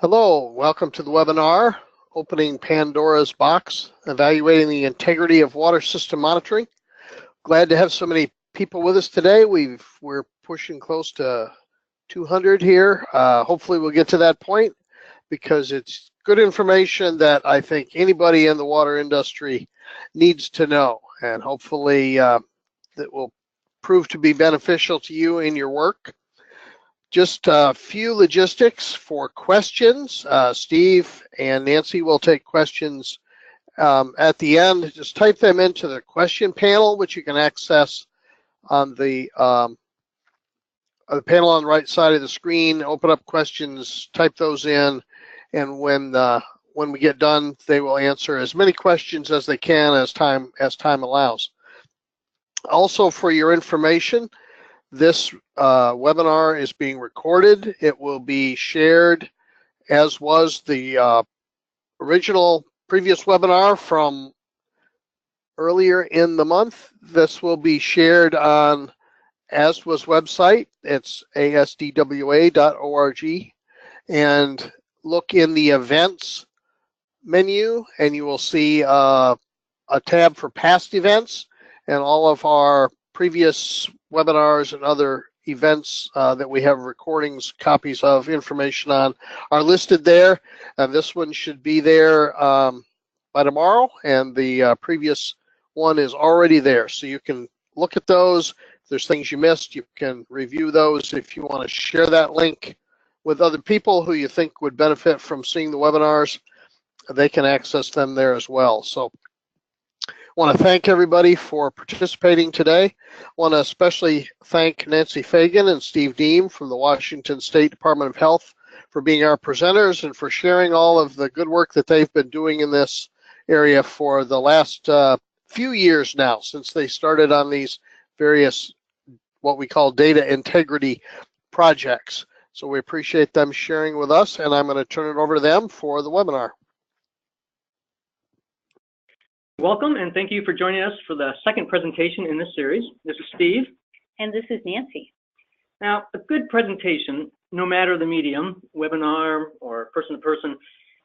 Hello, welcome to the webinar, Opening Pandora's Box, Evaluating the Integrity of Water System Monitoring. Glad to have so many people with us today. We're pushing close to 200 here. Hopefully we'll get to that point because it's good information that I think anybody in the water industry needs to know, and hopefully that will prove to be beneficial to you in your work. Just a few logistics for questions. Steve and Nancy will take questions at the end. Just type them into the question panel, which you can access on the panel on the right side of the screen. Open up questions, type those in, and when we get done, they will answer as many questions as they can as time allows. Also, for your information, this webinar is being recorded. It will be shared, as was the original previous webinar from earlier in the month. This will be shared on ASWA's website. It's asdwa.org, and look in the events menu and you will see a tab for past events, and all of our previous webinars and other events that we have recordings, copies of, information on, are listed there. And this one should be there by tomorrow, and the previous one is already there. So you can look at those. If there's things you missed, you can review those. If you want to share that link with other people who you think would benefit from seeing the webinars, they can access them there as well. So I want to thank everybody for participating today. I want to especially thank Nancy Fagan and Steve Deem from the Washington State Department of Health for being our presenters and for sharing all of the good work that they've been doing in this area for the last few years now, since they started on these various what we call data integrity projects. So we appreciate them sharing with us, and I'm going to turn it over to them for the webinar. Welcome, and thank you for joining us for the second presentation in this series. This is Steve. And this is Nancy. Now, a good presentation, no matter the medium, webinar or person-to-person,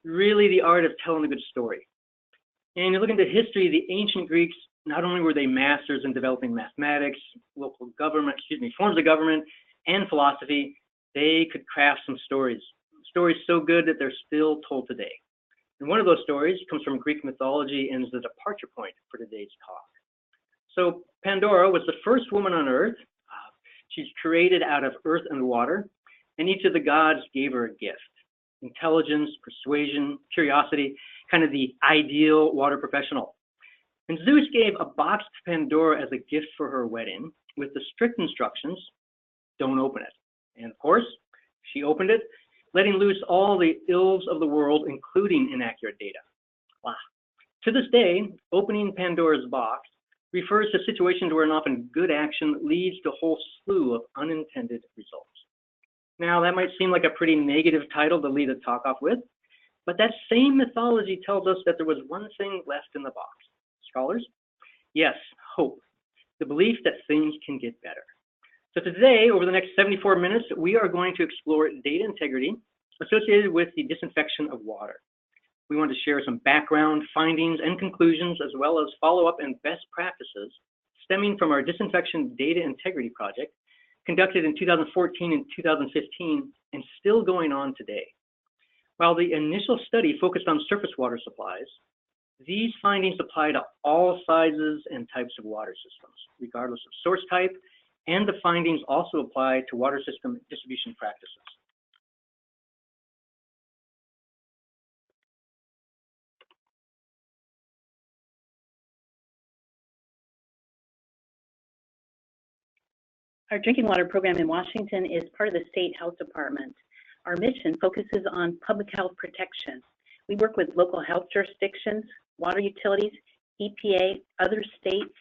really the art of telling a good story. And you look into history, the ancient Greeks, not only were they masters in developing mathematics, local government, forms of government, and philosophy, they could craft some stories so good that they're still told today. And one of those stories comes from Greek mythology and is the departure point for today's talk. So Pandora was the first woman on Earth. She's created out of earth and water, and each of the gods gave her a gift: intelligence, persuasion, curiosity, kind of the ideal water professional. And Zeus gave a box to Pandora as a gift for her wedding with the strict instructions: don't open it. And of course, she opened it, letting loose all the ills of the world, including inaccurate data. Wow. To this day, opening Pandora's box refers to situations where an often good action leads to a whole slew of unintended results. Now, that might seem like a pretty negative title to lead a talk off with, but that same mythology tells us that there was one thing left in the box. Scholars? Yes, hope. The belief that things can get better. So today, over the next 74 minutes, we are going to explore data integrity associated with the disinfection of water. We want to share some background, findings, and conclusions, as well as follow-up and best practices stemming from our Disinfection Data Integrity Project, conducted in 2014 and 2015, and still going on today. While the initial study focused on surface water supplies, these findings apply to all sizes and types of water systems, regardless of source type, and the findings also apply to water system distribution practices. Our drinking water program in Washington is part of the State Health Department. Our mission focuses on public health protection. We work with local health jurisdictions, water utilities, EPA, other states,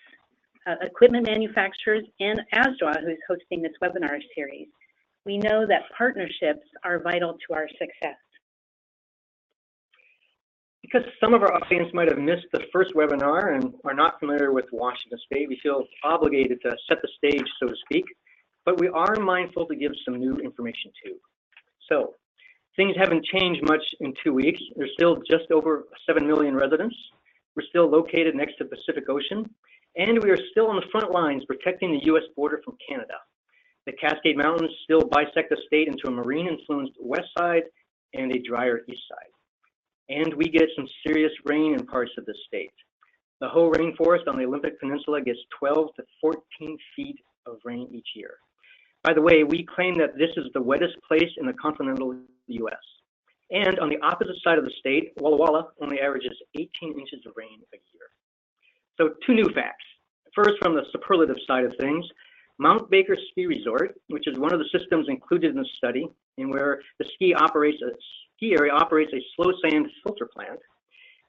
equipment manufacturers, and ASWA, who is hosting this webinar series. We know that partnerships are vital to our success. Because some of our audience might have missed the first webinar and are not familiar with Washington State, we feel obligated to set the stage, so to speak, but we are mindful to give some new information too. So, Things haven't changed much in 2 weeks. There's still just over 7 million residents. We're still located next to the Pacific Ocean, and we are still on the front lines protecting the US border from Canada. The Cascade Mountains still bisect the state into a marine-influenced west side and a drier east side. And we get some serious rain in parts of the state. The whole rainforest on the Olympic Peninsula gets 12 to 14 feet of rain each year. By the way, we claim that this is the wettest place in the continental US. And on the opposite side of the state, Walla Walla only averages 18 inches of rain a year. So 2 new facts. First, from the superlative side of things, Mount Baker Ski Resort, which is one of the systems included in the study, and where the ski area operates a slow sand filter plant,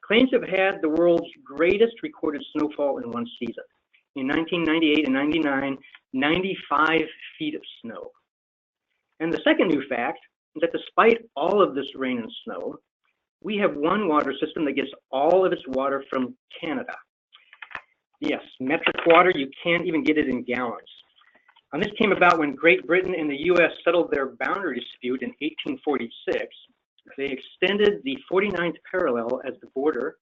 claims to have had the world's greatest recorded snowfall in one season. In 1998 and 99, 95 feet of snow. And the second new fact is that despite all of this rain and snow, we have one water system that gets all of its water from Canada. Yes, metric water, you can't even get it in gallons. And this came about when Great Britain and the US settled their boundary dispute in 1846. They extended the 49th parallel as the border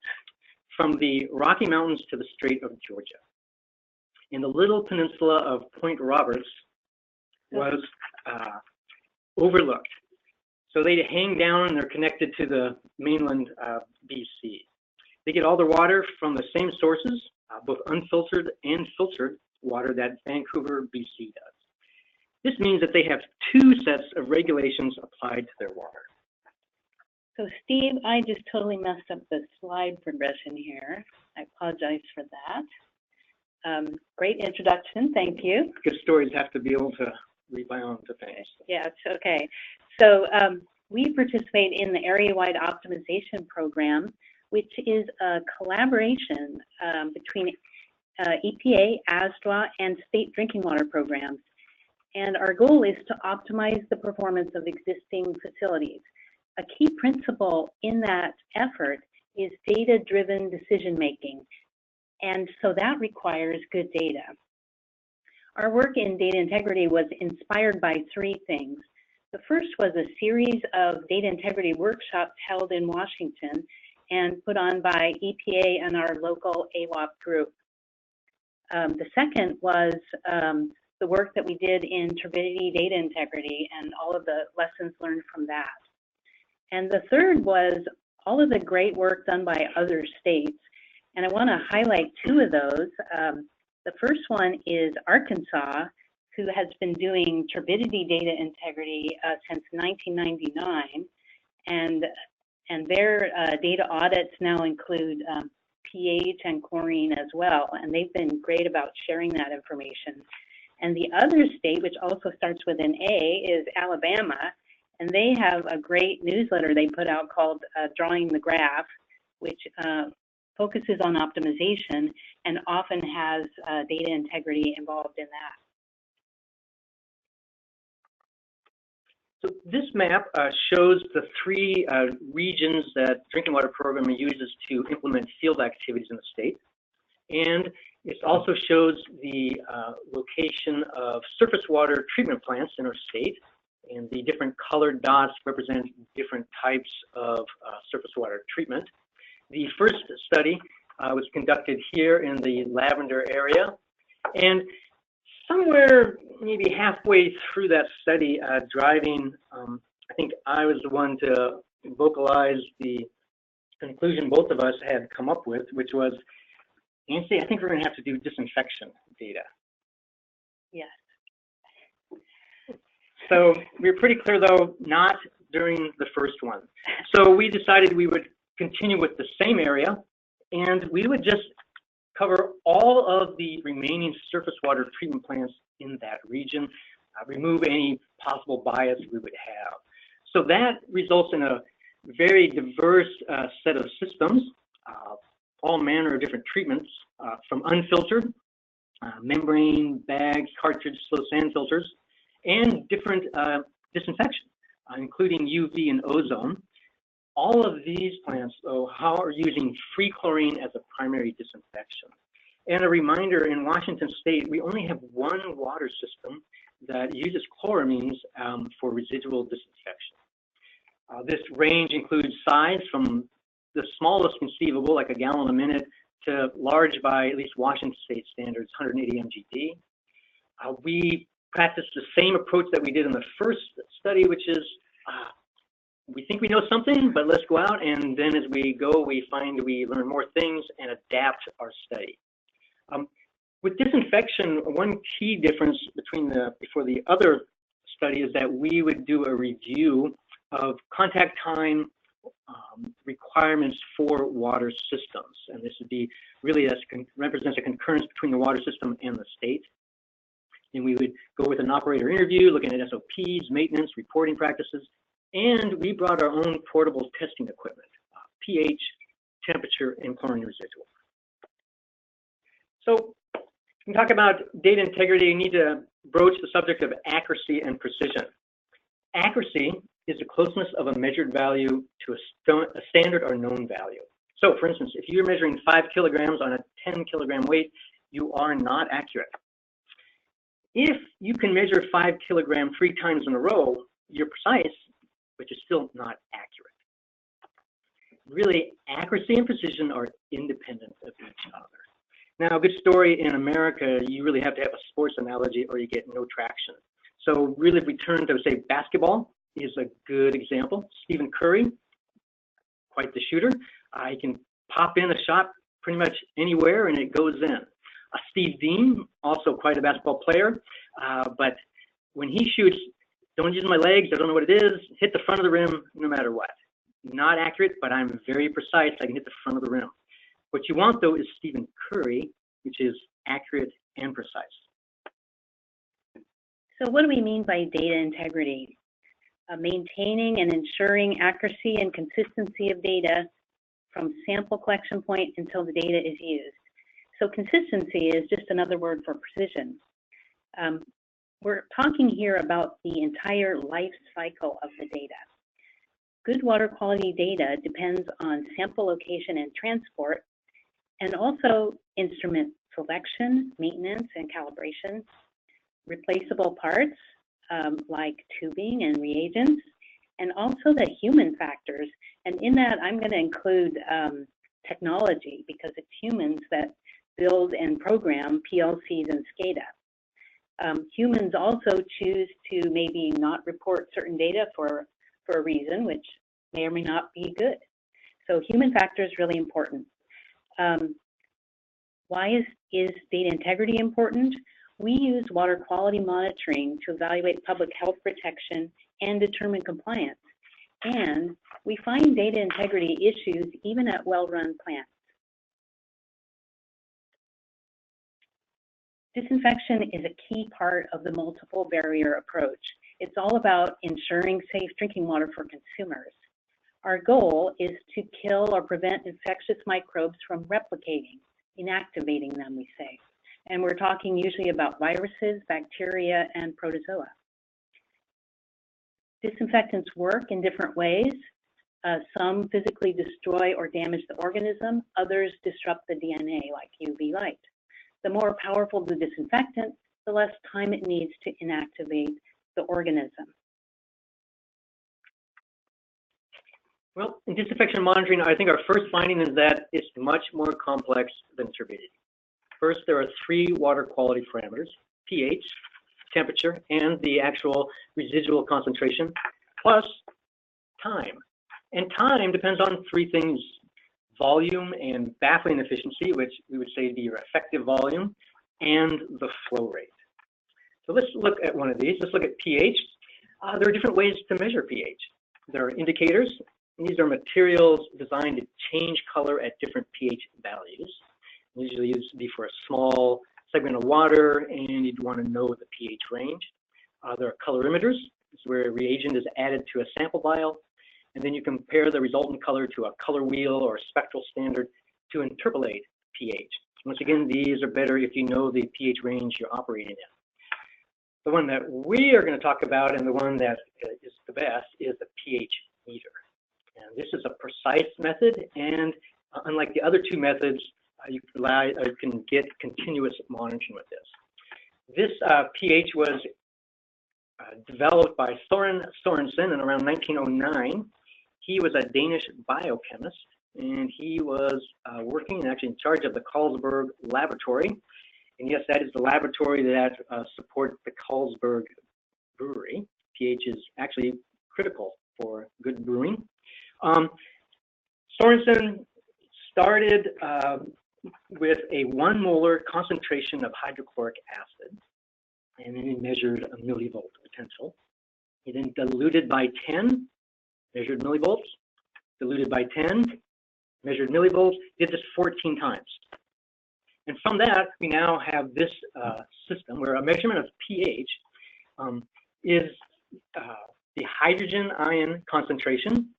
from the Rocky Mountains to the Strait of Georgia. And the little peninsula of Point Roberts was overlooked. So they hang down and they're connected to the mainland BC. They get all their water from the same sources, both unfiltered and filtered water that Vancouver, BC does. This means that they have 2 sets of regulations applied to their water. So Steve, I just totally messed up the slide progression here. I apologize for that. Great introduction, thank you. Good stories have to be able to rebound to things. Yeah, it's okay. So we participate in the area-wide optimization program, which is a collaboration between EPA, ASDWA, and state drinking water programs. And our goal is to optimize the performance of existing facilities. A key principle in that effort is data-driven decision-making. And so that requires good data. Our work in data integrity was inspired by 3 things. The first was a series of data integrity workshops held in Washington and put on by EPA and our local AWOP group. The second was the work that we did in turbidity data integrity and all of the lessons learned from that. And the third was all of the great work done by other states. And I want to highlight 2 of those. The first one is Arkansas, who has been doing turbidity data integrity since 1999. And their data audits now include pH and chlorine as well. And they've been great about sharing that information. And the other state, which also starts with an A, is Alabama. And they have a great newsletter they put out called Drawing the Graph, which focuses on optimization and often has data integrity involved in that. So this map shows the 3 regions that Drinking Water Program uses to implement field activities in the state. And it also shows the location of surface water treatment plants in our state. And the different colored dots represent different types of surface water treatment. The first study was conducted here in the Lavender area. And somewhere maybe halfway through that study, driving, I think I was the one to vocalize the conclusion both of us had come up with, which was, Nancy, I think we're going to have to do disinfection data. Yes. So we were pretty clear, though, not during the first one. So we decided we would continue with the same area, and we would just cover all of the remaining surface water treatment plants in that region, remove any possible bias we would have. So that results in a very diverse set of systems, all manner of different treatments, from unfiltered, membrane, bags, cartridge, slow sand filters, and different disinfection, including UV and ozone. All of these plants, though, are using free chlorine as a primary disinfection. And a reminder, in Washington State, we only have one water system that uses chloramines for residual disinfection. This range includes size from the smallest conceivable, like a gallon a minute, to large by at least Washington State standards, 180 mgd. We practice the same approach that we did in the first study, which is we think we know something, but let's go out, and then as we go, we find we learn more things and adapt our study. With disinfection, one key difference between before the other study is that we would do a review of contact time requirements for water systems, and this would be really represents a concurrence between the water system and the state. And we would go with an operator interview, looking at SOPs, maintenance, reporting practices, and we brought our own portable testing equipment, pH, temperature, and chlorine residual. So we can talk about data integrity. You need to broach the subject of accuracy and precision. Accuracy is the closeness of a measured value to a standard or known value. So for instance, if you're measuring 5 kilograms on a 10 kilogram weight, you are not accurate. If you can measure 5 kilograms 3 times in a row, you're precise, but you're still not accurate. Really, accuracy and precision are independent of each other. Now, a good story in America, you really have to have a sports analogy or you get no traction. So really, if we turn to, say, basketball is a good example. Stephen Curry, quite the shooter. He can pop in a shot pretty much anywhere and it goes in. Steve Dean, also quite a basketball player, but when he shoots, don't use my legs, I don't know what it is, hit the front of the rim no matter what. Not accurate, but I'm very precise, I can hit the front of the rim. What you want though is Stephen Curry, which is accurate and precise. So what do we mean by data integrity? Maintaining and ensuring accuracy and consistency of data from sample collection point until the data is used. So consistency is just another word for precision. We're talking here about the entire life cycle of the data. Good water quality data depends on sample location and transport, and also instrument selection, maintenance, and calibration, replaceable parts like tubing and reagents, and also the human factors. And in that, I'm going to include technology, because it's humans that build and program PLCs and SCADA. Humans also choose to maybe not report certain data for a reason, which may or may not be good. So human factor is really important. Why is data integrity important? We use water quality monitoring to evaluate public health protection and determine compliance. And we find data integrity issues even at well-run plants. Disinfection is a key part of the multiple barrier approach. It's all about ensuring safe drinking water for consumers. Our goal is to kill or prevent infectious microbes from replicating, inactivating them, we say. And we're talking usually about viruses, bacteria, and protozoa. Disinfectants work in different ways. Some physically destroy or damage the organism, others disrupt the DNA like UV light. The more powerful the disinfectant, the less time it needs to inactivate the organism. Well, in disinfection monitoring, I think our first finding is that it's much more complex than turbidity. First, there are 3 water quality parameters: pH, temperature, and the actual residual concentration, plus time. And time depends on 3 things: volume and baffling efficiency, which we would say would be your effective volume, and the flow rate. So let's look at one of these. Let's look at pH. There are different ways to measure pH. There are indicators. These are materials designed to change color at different pH values. Usually used to be for a small segment of water, and you'd want to know the pH range. There are colorimeters. This is where a reagent is added to a sample vial, and then you compare the resultant color to a color wheel or a spectral standard to interpolate pH. Once again, these are better if you know the pH range you're operating in. The one that we are going to talk about, and the one that is the best, is the pH meter. And this is a precise method, and unlike the other 2 methods, you can get continuous monitoring with this. This pH was developed by Søren Sørensen in around 1909. He was a Danish biochemist, and he was working actually in charge of the Carlsberg laboratory. And yes, that is the laboratory that supports the Carlsberg brewery. pH is actually critical for good brewing. Sørensen started with a 1 molar concentration of hydrochloric acid, and then he measured a millivolt potential. He then diluted by 10, measured millivolts, diluted by 10, measured millivolts, did this 14 times. And from that, we now have this system where a measurement of pH is the hydrogen ion concentration,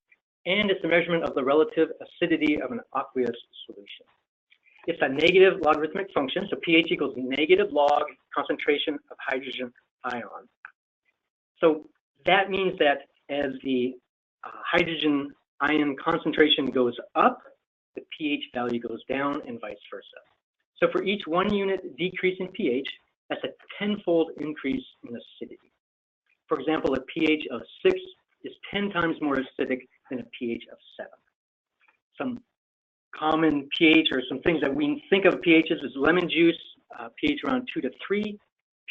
and it's the measurement of the relative acidity of an aqueous solution. It's a negative logarithmic function, so pH equals negative log concentration of hydrogen ion. So that means that as the hydrogen ion concentration goes up, the pH value goes down and vice versa. So for each 1 unit decrease in pH, that's a 10-fold increase in acidity. For example, a pH of 6 is 10 times more acidic than a pH of 7. Some common pH, or some things that we think of pHs, is lemon juice, pH around 2 to 3.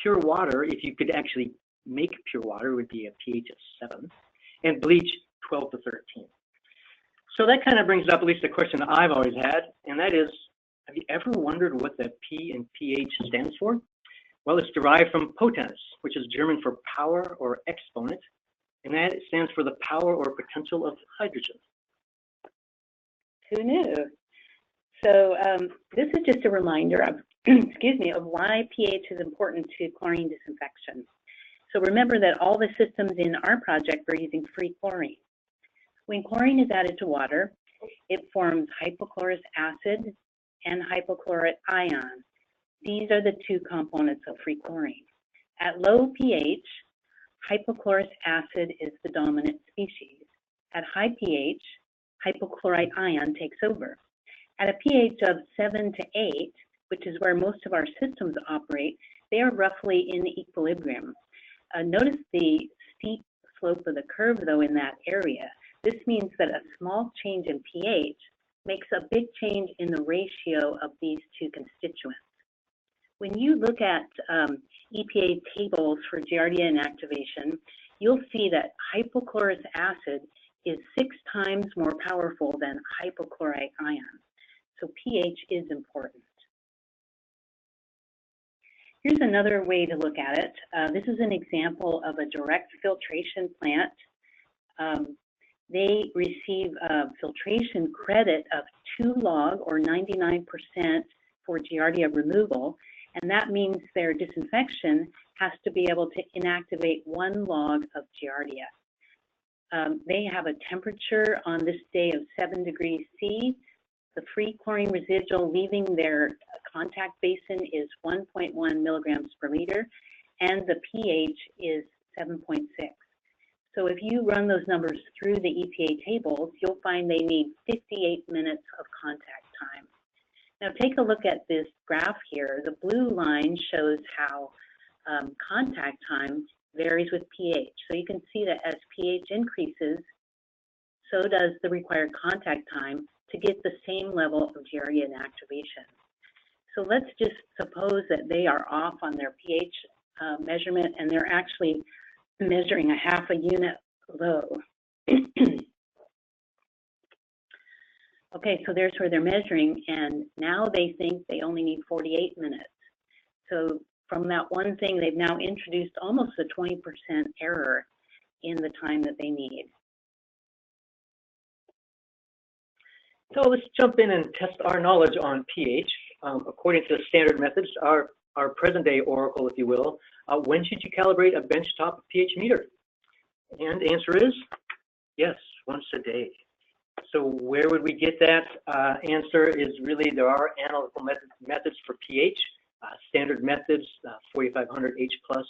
Pure water, if you could actually make pure water, would be a pH of 7. And bleach, 12 to 13. So that kind of brings up at least a question I've always had, and that is, have you ever wondered what the P in pH stands for? Well, it's derived from potens, which is German for power or exponent, and that stands for the power or potential of hydrogen. Who knew? So this is just a reminder of, excuse me, of why pH is important to chlorine disinfection. So remember that all the systems in our project are using free chlorine. When chlorine is added to water, it forms hypochlorous acid and hypochlorite ion. These are the 2 components of free chlorine. At low pH, hypochlorous acid is the dominant species. At high pH, hypochlorite ion takes over. At a pH of 7 to 8, which is where most of our systems operate, they are roughly in equilibrium. Notice the steep slope of the curve, though, in that area. This means that a small change in pH makes a big change in the ratio of these 2 constituents. When you look at EPA tables for Giardia inactivation, you'll see that hypochlorous acid is 6 times more powerful than hypochlorite ion. So pH is important. Here's another way to look at it. This is an example of a direct filtration plant. They receive a filtration credit of 2 log, or 99% for Giardia removal, and that means their disinfection has to be able to inactivate 1 log of Giardia. They have a temperature on this day of 7 degrees C. The free chlorine residual leaving their contact basin is 1.1 milligrams per liter, and the pH is 7.6. So if you run those numbers through the EPA tables, you'll find they need 58 minutes of contact time. Now take a look at this graph here. The blue line shows how contact time varies with pH. So you can see that as pH increases, so does the required contact time to get the same level of Giardia inactivation. So let's just suppose that they are off on their pH measurement, and they're actually measuring a half a unit low. Okay, so there's where they're measuring, and now they think they only need 48 minutes. So from that one thing, they've now introduced almost a 20% error in the time that they need. So let's jump in and test our knowledge on pH. According to the standard methods, our present-day oracle, if you will, when should you calibrate a benchtop pH meter? And the answer is yes, once a day. So where would we get that? Answer is really there are analytical methods for pH. Standard methods, 4500 H+, that's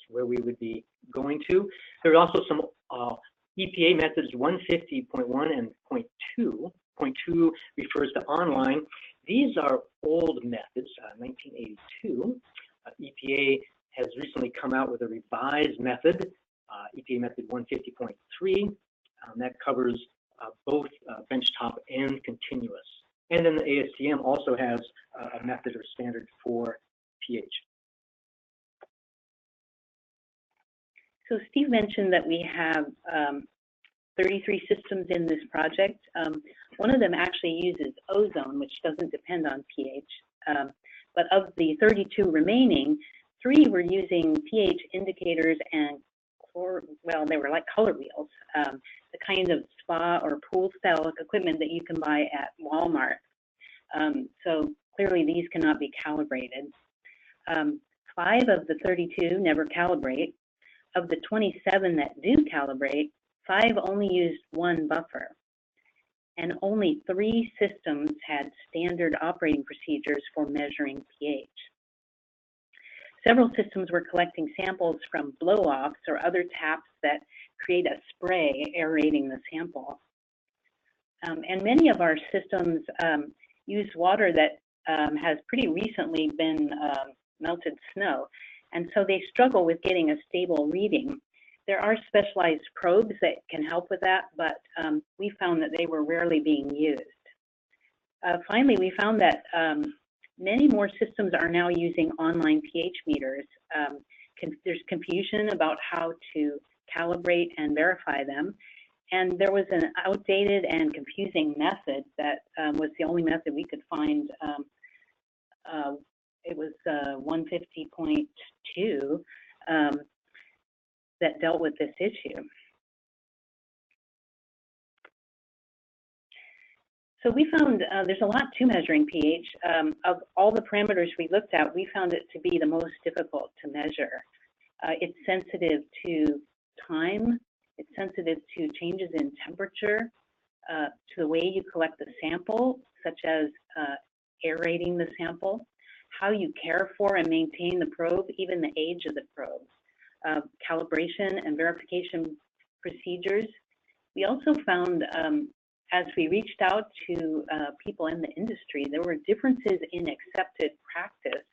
where we would be going to. There are also some EPA methods, 150.1 and 0.2. 0.2 refers to online. These are old methods, 1982. EPA has recently come out with a revised method, EPA method 150.3, that covers both benchtop and continuous. And then the ASTM also has a method or standard for pH. So Steve mentioned that we have 33 systems in this project. One of them actually uses ozone, which doesn't depend on pH. But of the 32 remaining, 3 were using pH indicators and well, they were like color wheels, the kind of spa or pool style equipment that you can buy at Walmart. So clearly these cannot be calibrated. 5 of the 32 never calibrate. Of the 27 that do calibrate, 5 only used 1 buffer. And only 3 systems had standard operating procedures for measuring pH. Several systems were collecting samples from blow-offs or other taps that create a spray aerating the sample. And many of our systems use water that has pretty recently been melted snow, and so they struggle with getting a stable reading. There are specialized probes that can help with that, but we found that they were rarely being used. Finally, we found that many more systems are now using online pH meters. There's confusion about how to calibrate and verify them. And there was an outdated and confusing method that was the only method we could find. It was 150.2 that dealt with this issue. So we found there's a lot to measuring pH. Of all the parameters we looked at, we found it to be the most difficult to measure. It's sensitive to time, it's sensitive to changes in temperature, to the way you collect the sample, such as aerating the sample, how you care for and maintain the probe, even the age of the probe, calibration and verification procedures. We also found as we reached out to people in the industry, there were differences in accepted practice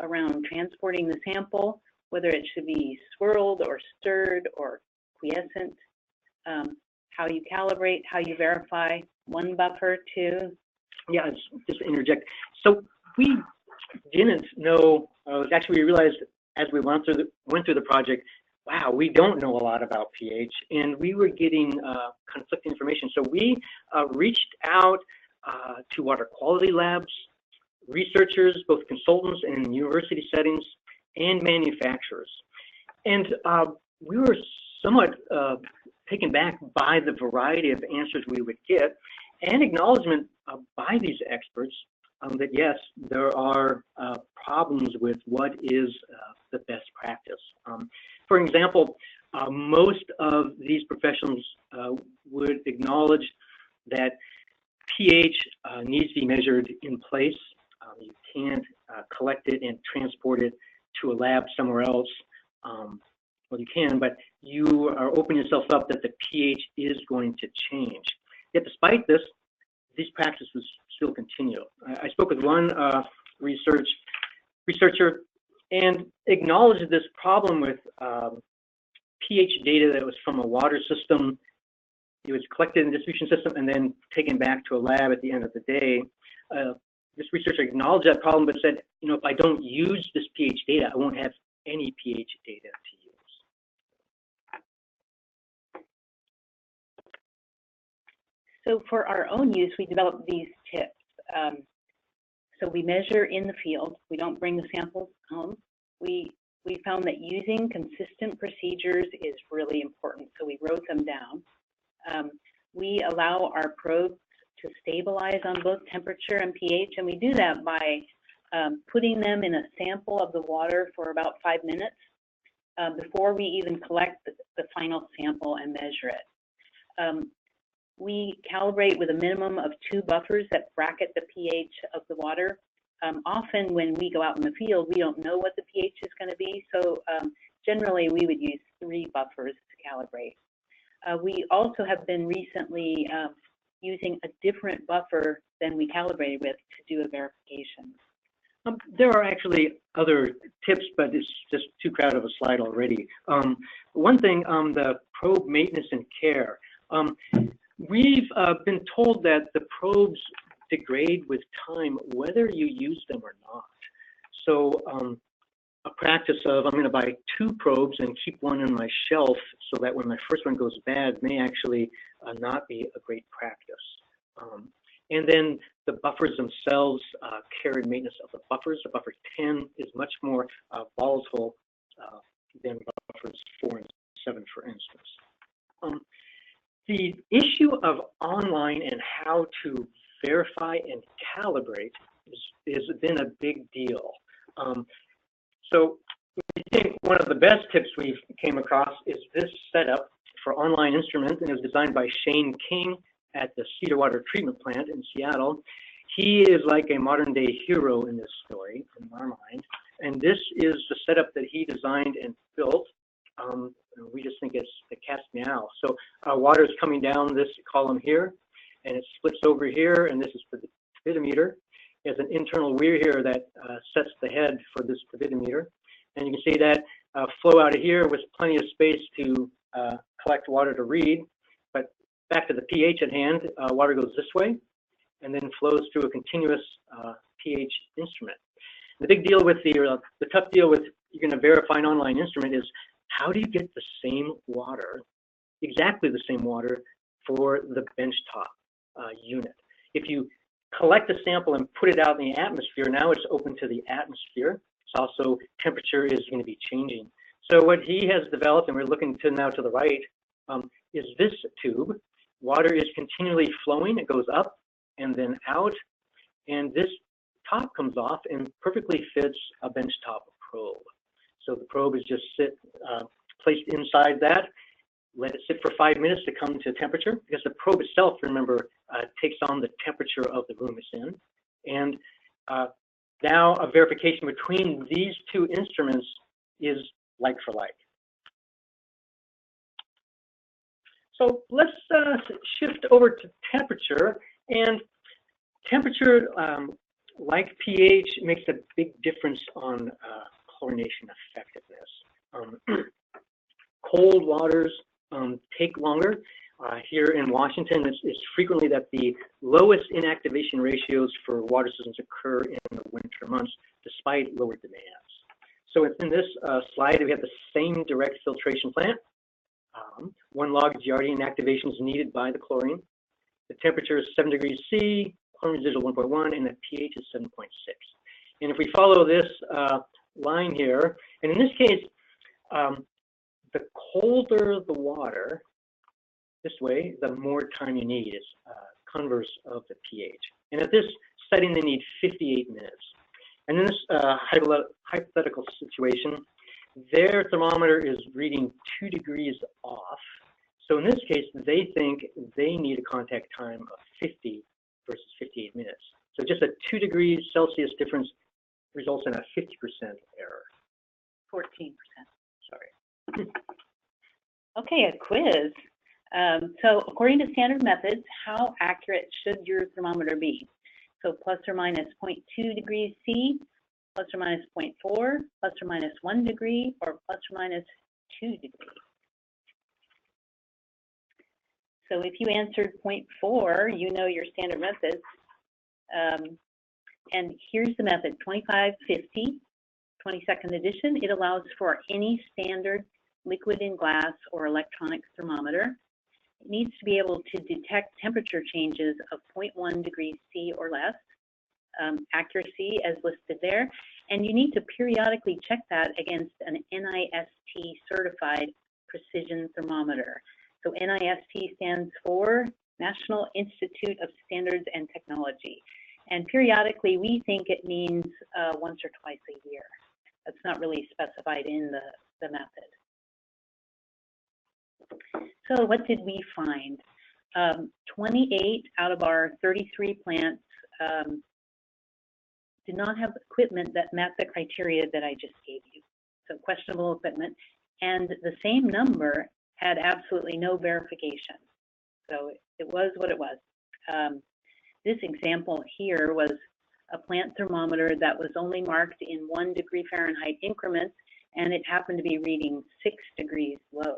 around transporting the sample, whether it should be swirled or stirred or quiescent, how you calibrate, how you verify, 1 buffer, 2. Yeah, just to interject. So we didn't know, actually we realized as we went through the project, wow, we don't know a lot about pH, and we were getting conflicting information. So we reached out to water quality labs, researchers, both consultants and in university settings, and manufacturers. And we were somewhat taken back by the variety of answers we would get, and acknowledgement by these experts that yes, there are problems with what is the best practice. For example, most of these professionals would acknowledge that pH needs to be measured in place. You can't collect it and transport it to a lab somewhere else. Well, you can, but you are opening yourself up that the pH is going to change. Yet despite this, these practices still continue. I spoke with one researcher and acknowledged this problem with pH data that was from a water system. It was collected in a distribution system and then taken back to a lab at the end of the day. This researcher acknowledged that problem, but said, you know, if I don't use this pH data, I won't have any pH data to use. So for our own use, we developed these tips. So we measure in the field. We don't bring the samples home. We found that using consistent procedures is really important, so we wrote them down. We allow our probes to stabilize on both temperature and pH, and we do that by putting them in a sample of the water for about 5 minutes before we even collect the final sample and measure it. We calibrate with a minimum of 2 buffers that bracket the pH of the water. Often when we go out in the field, we don't know what the pH is going to be, so generally we would use 3 buffers to calibrate. We also have been recently using a different buffer than we calibrated with to do a verification. There are actually other tips, but it's just too crowded of a slide already. One thing, the probe maintenance and care. We've been told that the probes degrade with time, whether you use them or not. So a practice of, I'm going to buy 2 probes and keep one on my shelf so that when my first one goes bad may actually not be a great practice. And then the buffers themselves, care and maintenance of the buffers. The buffer 10 is much more volatile than buffers 4 and 7, for instance. The issue of online and how to verify and calibrate has been a big deal. So I think one of the best tips we've came across is this setup for online instrument, and it was designed by Shane King at the Cedar Water Treatment Plant in Seattle. He is like a modern day hero in this story, in our mind. And this is the setup that he designed and built. We just think it's the cat's meow. So water is coming down this column here, and it splits over here, and this is the turbidimeter. There's an internal weir here that sets the head for this turbidimeter. And you can see that flow out of here with plenty of space to collect water to read. But back to the pH at hand, water goes this way and then flows through a continuous pH instrument. The big deal with the tough deal with you're going to verify an online instrument is how do you get the same water, exactly the same water, for the benchtop unit? If you collect a sample and put it out in the atmosphere, now it's open to the atmosphere. It's also, temperature is going to be changing. So what he has developed, and we're looking to now to the right, is this tube. Water is continually flowing. It goes up and then out, and this top comes off and perfectly fits a benchtop probe. So the probe is just placed inside that. Let it sit for 5 minutes to come to temperature, because the probe itself, remember, takes on the temperature of the room it's in. And now a verification between these 2 instruments is like for like. So let's shift over to temperature. And temperature, like pH, makes a big difference on chlorination effectiveness. Cold waters take longer. Here in Washington, it's frequently that the lowest inactivation ratios for water systems occur in the winter months, despite lower demands. So in this slide, we have the same direct filtration plant. 1 log giardia inactivation is needed by the chlorine. The temperature is 7 degrees C, chlorine residual 1.1, and the pH is 7.6. And if we follow this line here, and in this case, the colder the water, this way, the more time you need. It's converse of the pH. And at this setting, they need 58 minutes. And in this hypothetical situation, their thermometer is reading 2 degrees off. So in this case, they think they need a contact time of 50 versus 58 minutes. So just a 2 degrees Celsius difference results in a 50% error. 14%. Sorry. Okay, a quiz. So according to standard methods, how accurate should your thermometer be? So plus or minus 0.2 degrees C, plus or minus 0.4, plus or minus 1 degree, or plus or minus 2 degrees. So if you answered 0.4, you know your standard methods. And here's the method, 2550, 22nd edition. It allows for any standard liquid in glass or electronic thermometer. It needs to be able to detect temperature changes of 0.1 degrees C or less, accuracy as listed there, and you need to periodically check that against an NIST certified precision thermometer. So NIST stands for National Institute of Standards and Technology. And periodically, we think it means once or twice a year. That's not really specified in the method. So what did we find? 28 out of our 33 plants did not have equipment that met the criteria that I just gave you. So questionable equipment. And the same number had absolutely no verification. So it was what it was. This example here was a plant thermometer that was only marked in 1 degree Fahrenheit increments, and it happened to be reading 6 degrees low.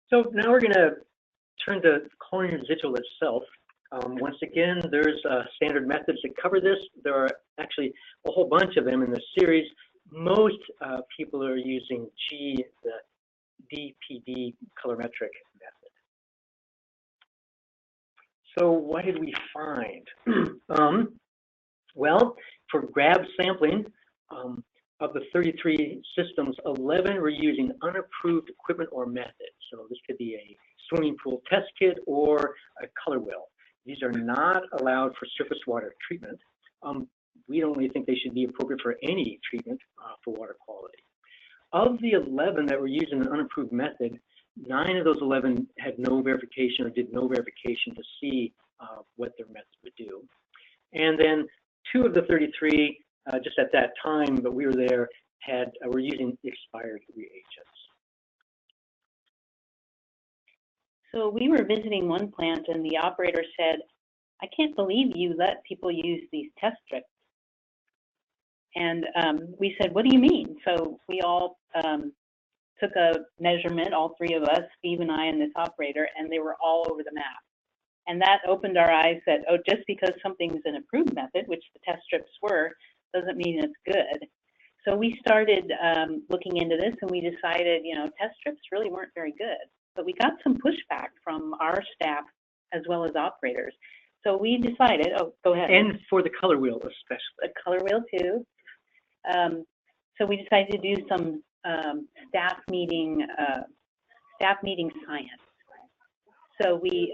So now we're going to turn to chlorine residual itself. Once again, there's standard methods that cover this. There are actually a whole bunch of them in the series. Most people are using the DPD colorimetric method. So what did we find? Well, for grab sampling, of the 33 systems, 11 were using unapproved equipment or method. So this could be a swimming pool test kit or a color wheel. These are not allowed for surface water treatment. We don't really think they should be appropriate for any treatment for water quality. Of the 11 that were using an unapproved method, 9 of those 11 had no verification or did no verification to see what their method would do. And then 2 of the 33, just at that time that we were there, were using expired reagents. So we were visiting one plant, and the operator said, "I can't believe you let people use these test strips." And we said, "What do you mean?" So we all took a measurement, all 3 of us, Steve and I and this operator, and they were all over the map. And that opened our eyes that, oh, just because something's an approved method, which the test strips were, doesn't mean it's good. So we started looking into this, and we decided, test strips really weren't very good. But we got some pushback from our staff as well as operators. So we decided, oh, go ahead. And for the color wheel especially. The color wheel too. So we decided to do some staff meeting science. So we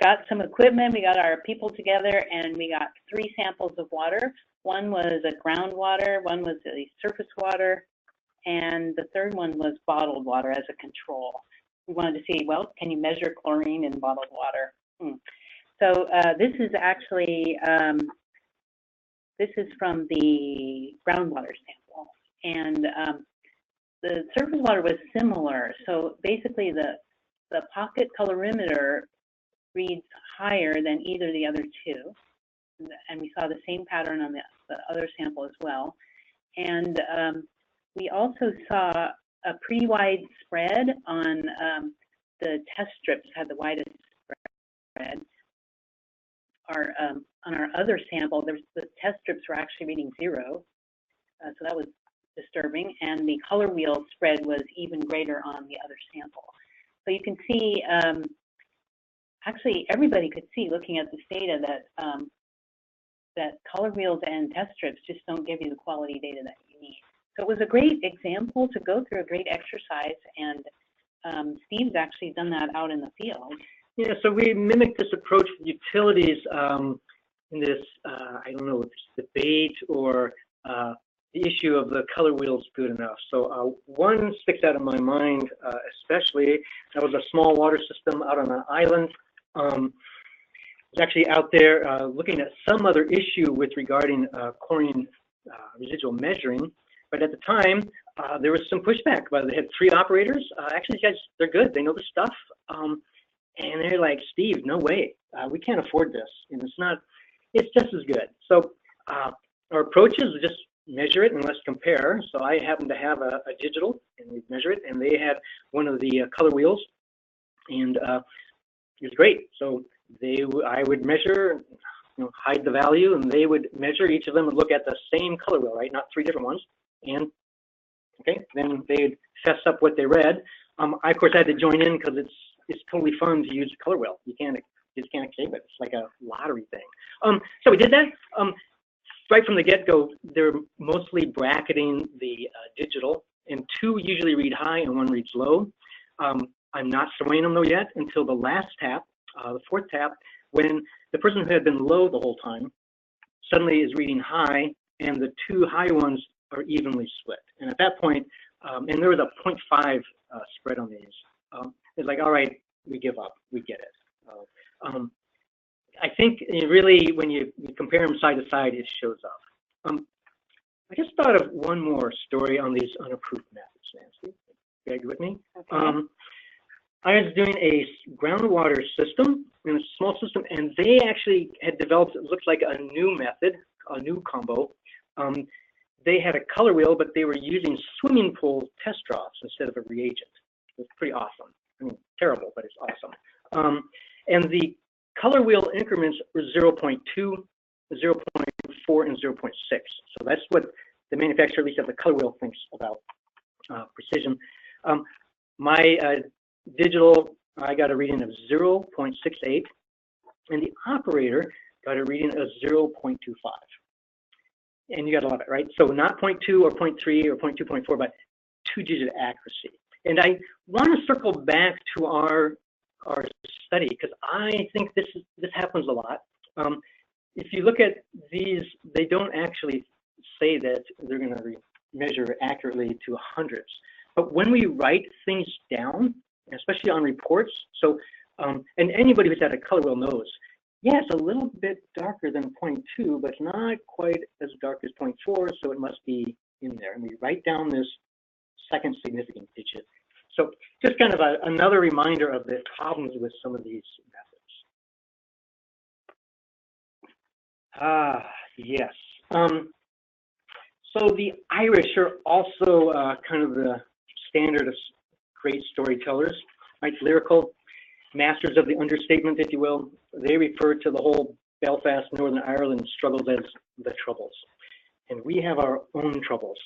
got some equipment, we got our people together, and we got 3 samples of water. One was a groundwater, one was a surface water, and the third one was bottled water as a control. We wanted to see, well, can you measure chlorine in bottled water? So this is actually, this is from the groundwater sample. And the surface water was similar. So basically the pocket colorimeter reads higher than either of the other 2. And we saw the same pattern on the other sample as well. And we also saw a pretty wide spread on the test strips, had the widest spread. On our other sample, the test strips were actually reading 0. So that was disturbing. And the color wheel spread was even greater on the other sample. So you can see, actually everybody could see looking at this data that that color wheels and test strips just don't give you the quality data that you need. So it was a great example to go through, a great exercise, and Steve's actually done that out in the field. Yeah, so we mimicked this approach with utilities in this, I don't know, debate or the issue of the color wheel's good enough. So one sticks out in my mind, especially, that was a small water system out on an island. I was actually out there looking at some other issue with regarding chlorine residual measuring, but at the time there was some pushback. But they had 3 operators. Actually, these guys, they're good. They know the stuff, and they're like, "Steve, no way. We can't afford this, and it's just as good." So our approach is just measure it and let's compare. So I happen to have a digital, and we measure it, and they had one of the color wheels, and it was great. So I would measure, hide the value, and they would measure. Each of them would look at the same color wheel, right? Not 3 different ones. And okay, then they'd fess up what they read. I of course had to join in because it's totally fun to use a color wheel. You just can't escape it. It's like a lottery thing. So we did that. Right from the get-go, they're mostly bracketing the digital, and 2 usually read high and 1 reads low. I'm not swaying them though yet until the last tap, the 4th tap, when the person who had been low the whole time suddenly is reading high, and the 2 high ones are evenly split. And at that point, and there was a 0.5 spread on these. It's like, all right, we give up, we get it. I think really when you compare them side to side, it shows up. I just thought of one more story on these unapproved methods, Nancy. You with me? Okay. I was doing a groundwater system, in a small system, and they actually had developed, it looks like a new method, a new combo. They had a color wheel, but they were using swimming pool test drops instead of a reagent. It was pretty awesome. I mean, terrible, but it's awesome. And the color wheel increments were 0.2, 0.4, and 0.6. So that's what the manufacturer, at least of the color wheel, thinks about precision. My digital, I got a reading of 0.68, and the operator got a reading of 0.25. And you got to love it, right? So not 0.2 or 0.3 or 0.2, 0.4, but 2-digit accuracy. And I want to circle back to our study, because I think this happens a lot. If you look at these, they don't actually say that they're going to measure accurately to hundreds. But when we write things down, especially on reports, so and anybody who's had a color wheel knows, yeah, it's a little bit darker than 0.2, but not quite as dark as 0.4, so it must be in there. And we write down this second significant digit. So just kind of another reminder of the problems with some of these methods. Yes. So the Irish are also kind of the standard of great storytellers, right? Lyrical, masters of the understatement, if you will. They refer to the whole Belfast, Northern Ireland struggles as the Troubles. And we have our own troubles.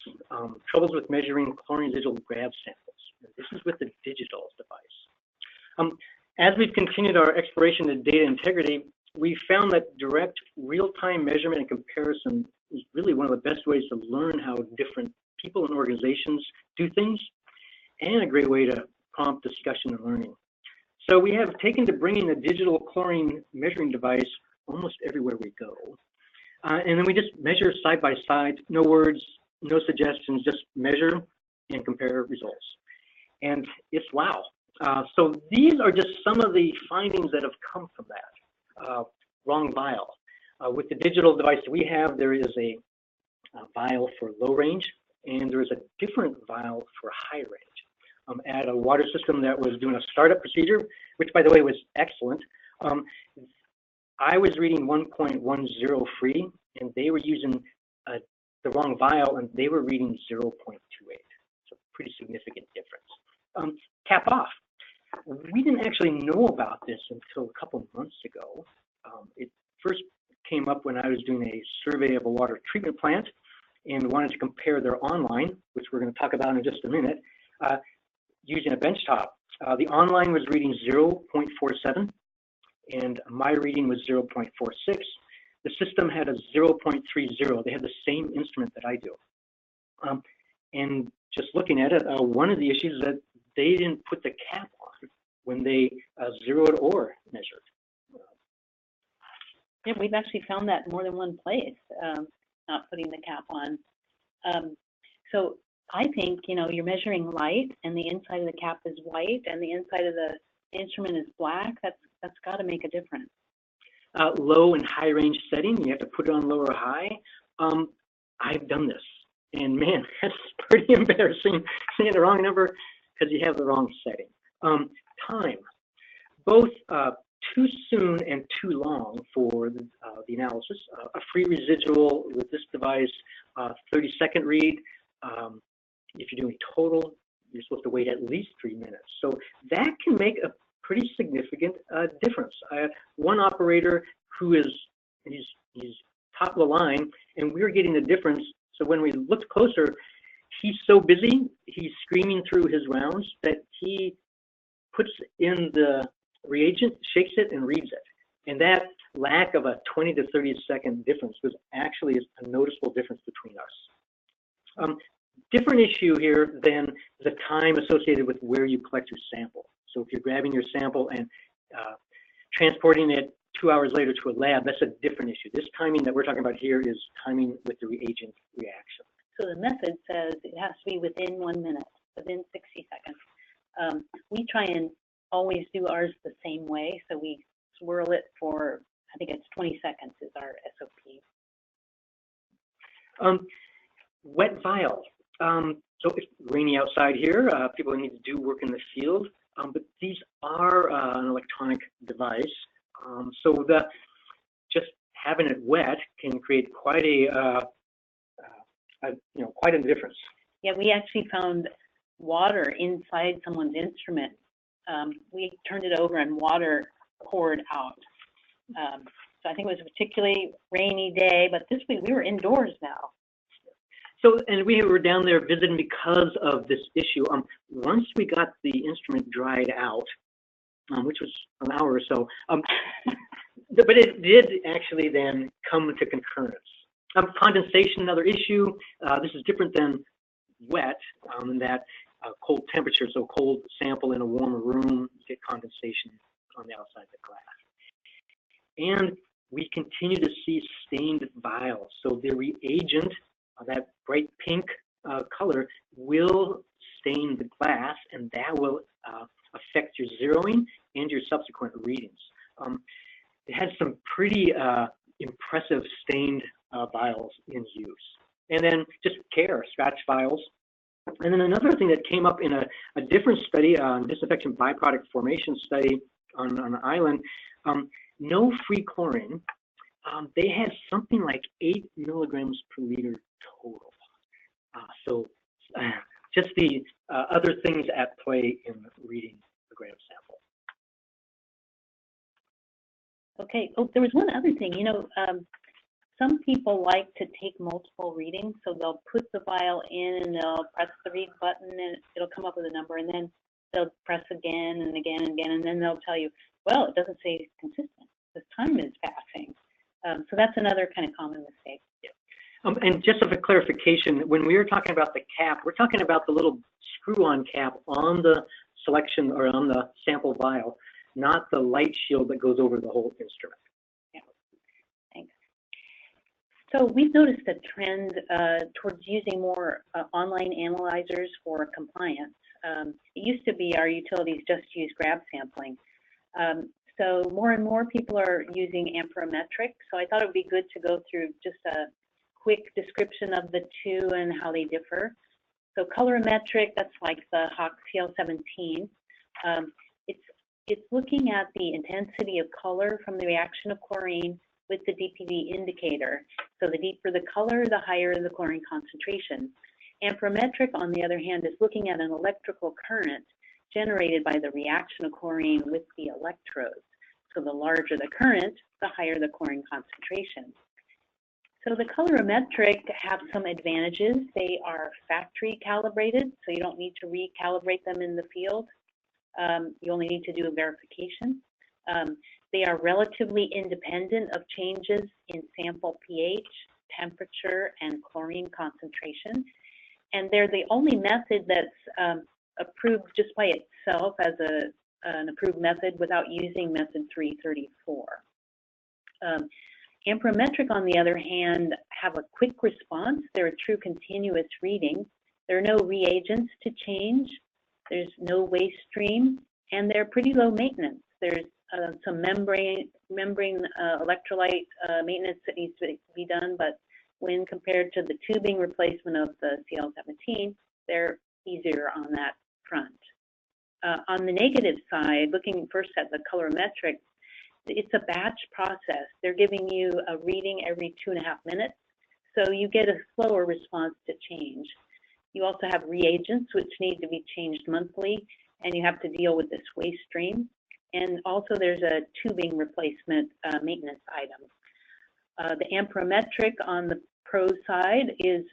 Troubles with measuring chlorine residual grab samples. This is with the digital device. As we've continued our exploration of data integrity, we found that direct real-time measurement and comparison is really one of the best ways to learn how different people and organizations do things, and a great way to prompt discussion and learning. So we have taken to bringing a digital chlorine measuring device almost everywhere we go. And then we just measure side by side, no words, no suggestions, just measure and compare results. And it's wow. So these are just some of the findings that have come from that. Wrong vial. With the digital device we have, there is a vial for low range, and there is a different vial for high range. At a water system that was doing a startup procedure, which by the way was excellent, I was reading 1.10 free, and they were using the wrong vial, and they were reading 0.28. So pretty significant difference. Cap off. We didn't actually know about this until a couple months ago. It first came up when I was doing a survey of a water treatment plant and wanted to compare their online, which we're going to talk about in just a minute, using a benchtop. The online was reading 0.47, and my reading was 0.46. The system had a 0.30. They had the same instrument that I do. And just looking at it, one of the issues is that they didn't put the cap on when they zeroed or measured. Yeah, we've actually found that in more than one place, not putting the cap on. So I think, you know, you're measuring light and the inside of the cap is white and the inside of the instrument is black. That's got to make a difference. Low and high range setting, you have to put it on low or high. I've done this, and man, that's pretty embarrassing, saying the wrong number because you have the wrong setting. Time, both too soon and too long for the analysis. A free residual with this device, 30-second read. If you're doing total, you're supposed to wait at least 3 minutes. So that can make a pretty significant difference. I have one operator who is, he's top of the line, and we're getting the difference. So when we looked closer, he's so busy, he's screaming through his rounds that he puts in the reagent, shakes it, and reads it. And that lack of a 20 to 30-second difference was actually a noticeable difference between us. Different issue here than the time associated with where you collect your sample. So if you're grabbing your sample and transporting it 2 hours later to a lab, that's a different issue. This timing that we're talking about here is timing with the reagent reaction. So the method says it has to be within 1 minute, within 60 seconds. We try and always do ours the same way. So we swirl it for, I think it's 20 seconds is our SOP. Wet vial. So it's rainy outside here. People need to do work in the field. but these are an electronic device. So just having it wet can create quite quite a difference. Yeah, we actually found water inside someone's instrument. We turned it over and water poured out. So I think it was a particularly rainy day, but this week we were indoors now. So, and we were down there visiting because of this issue. Once we got the instrument dried out, which was an hour or so, but it did actually then come to concurrence. Condensation, another issue. This is different than wet in that cold temperature, so cold sample in a warmer room, you get condensation on the outside of the glass. And we continue to see stained vials. So the reagent, that bright pink color, will stain the glass, and that will affect your zeroing and your subsequent readings. It has some pretty impressive stained vials in use. And then just care, scratch vials. And then another thing that came up in a different study, disinfection byproduct formation study on an island, no free chlorine. They had something like 8 milligrams per liter total. So just the other things at play in reading the gram sample. Okay, oh, there was one other thing, some people like to take multiple readings, so they'll put the vial in and they'll press the read button and it'll come up with a number, and then they'll press again and again and again, and then they'll tell you, well, it doesn't say consistent, the time is passing. So that's another kind of common mistake. Yeah. And just as a clarification, when we were talking about the cap, we're talking about the little screw-on cap on the selection or on the sample vial, not the light shield that goes over the whole instrument. Yeah. Thanks. So we've noticed a trend towards using more online analyzers for compliance. It used to be our utilities just use grab sampling. So more and more people are using amperometric. So I thought it would be good to go through just a quick description of the two and how they differ. So colorimetric, that's like the Hawk CL17. It's looking at the intensity of color from the reaction of chlorine with the DPV indicator. So the deeper the color, the higher the chlorine concentration. Amperometric, on the other hand, is looking at an electrical current generated by the reaction of chlorine with the electrodes. So the larger the current, the higher the chlorine concentration. So the colorimetric have some advantages. They are factory calibrated, so you don't need to recalibrate them in the field. You only need to do a verification. They are relatively independent of changes in sample pH, temperature, and chlorine concentration. And they're the only method that's approved just by itself as an approved method without using method 334. Amperometric, on the other hand, have a quick response. They're a true continuous reading. There are no reagents to change. There's no waste stream, and they're pretty low maintenance. There's some membrane electrolyte maintenance that needs to be done, but when compared to the tubing replacement of the CL17, they're easier on that front. On the negative side, looking first at the colorimetric, it's a batch process. They're giving you a reading every 2.5 minutes, so you get a slower response to change. You also have reagents which need to be changed monthly, and you have to deal with this waste stream. And also there's a tubing replacement maintenance item. The amperometric on the pro side is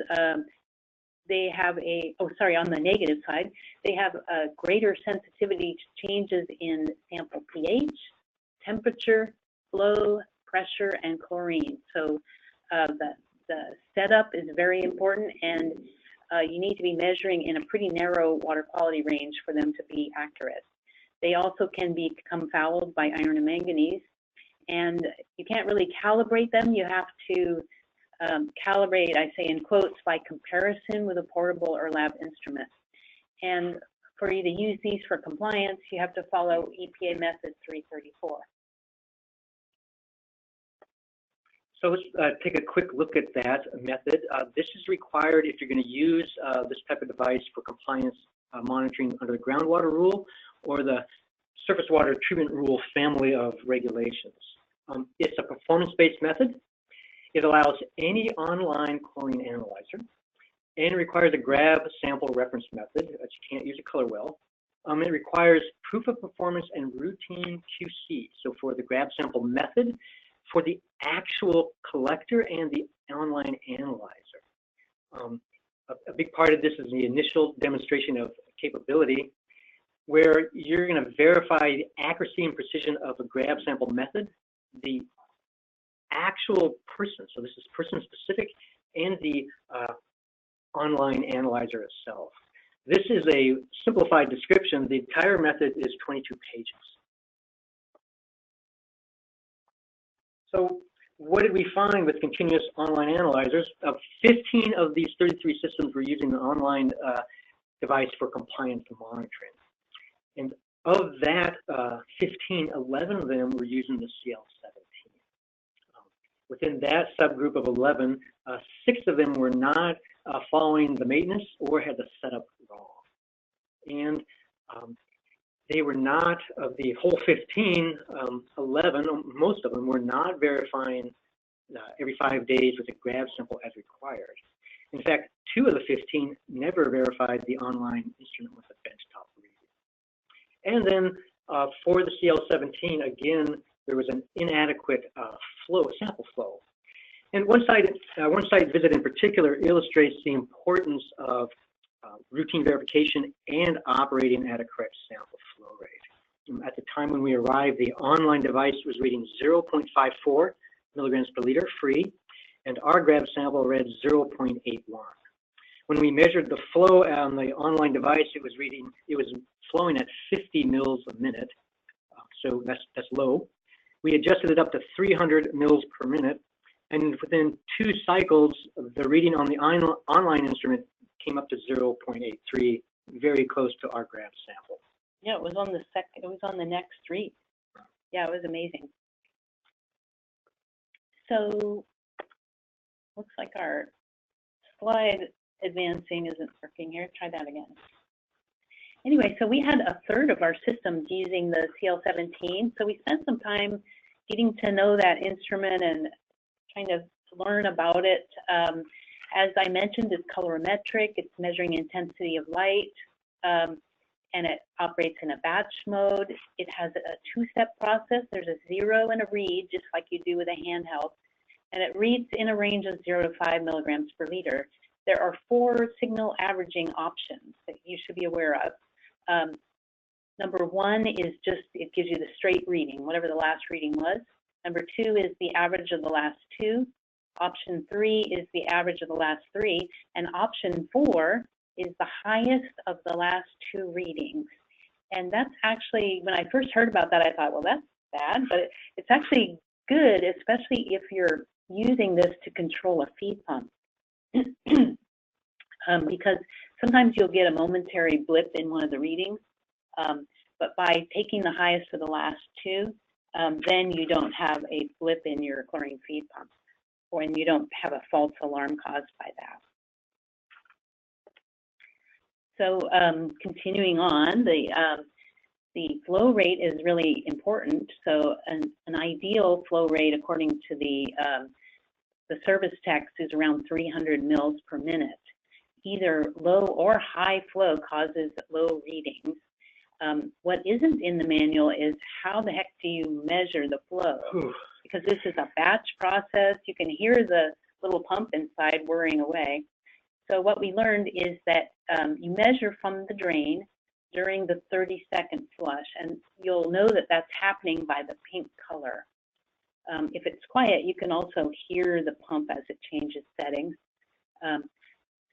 they have on the negative side, they have a greater sensitivity to changes in sample pH, temperature, flow, pressure, and chlorine. So the setup is very important, and you need to be measuring in a pretty narrow water quality range for them to be accurate. They also can become fouled by iron and manganese, and you can't really calibrate them. You have to calibrate, I say in quotes, by comparison with a portable or lab instrument. And for you to use these for compliance, you have to follow EPA method 334. So let's take a quick look at that method. This is required if you're going to use this type of device for compliance monitoring under the groundwater rule, or the Surface Water Treatment Rule family of regulations. It's a performance-based method. It allows any online chlorine analyzer, and it requires a grab sample reference method, that you can't use a color well. It requires proof of performance and routine QC. So for the grab sample method, for the actual collector and the online analyzer. A big part of this is the initial demonstration of capability, where you're going to verify the accuracy and precision of a grab sample method, the actual person, so this is person specific, and the online analyzer itself. This is a simplified description. The entire method is 22 pages. So what did we find with continuous online analyzers? 15 of these 33 systems were using the online device for compliance monitoring. And of that 15, 11 of them were using the CL17. Within that subgroup of 11, 6 of them were not following the maintenance or had the setup wrong. And they were not, of the whole 15, 11, most of them were not verifying every 5 days with a grab sample as required. In fact, 2 of the 15 never verified the online instrument with a benchtop reading. And then for the CL17, again, there was an inadequate sample flow. And one site visit in particular illustrates the importance of routine verification and operating at a correct sample flow rate. At the time when we arrived, the online device was reading 0.54 milligrams per liter free, and our grab sample read 0.81. When we measured the flow on the online device, it was flowing at 50 mils a minute, so that's low. We adjusted it up to 300 mils per minute, and within 2 cycles, the reading on the online instrument came up to 0.83, very close to our grab sample. Yeah, it was on the next read. Yeah, it was amazing. So looks like our slide advancing isn't working here. Try that again. Anyway, so we had a third of our systems using the CL17. So we spent some time getting to know that instrument and trying to learn about it. As I mentioned, it's colorimetric. It's measuring intensity of light, and it operates in a batch mode. It has a 2-step process. There's a 0 and a read, just like you do with a handheld, and it reads in a range of 0 to 5 milligrams per liter. There are 4 signal averaging options that you should be aware of. Number 1 is just, it gives you the straight reading, whatever the last reading was. Number 2 is the average of the last 2. Option 3 is the average of the last 3. And option 4 is the highest of the last 2 readings. And that's actually, when I first heard about that, I thought, well, that's bad, but it's actually good, especially if you're using this to control a feed pump. Because sometimes you'll get a momentary blip in one of the readings, but by taking the highest of the last 2, then you don't have a blip in your chlorine feed pump, and you don't have a false alarm caused by that. So continuing on, the flow rate is really important. So an ideal flow rate, according to the service text, is around 300 mils per minute. Either low or high flow causes low readings. What isn't in the manual is how the heck do you measure the flow? Because this is a batch process. You can hear the little pump inside whirring away. So what we learned is that you measure from the drain during the 30-second flush, and you'll know that that's happening by the pink color. If it's quiet, you can also hear the pump as it changes settings.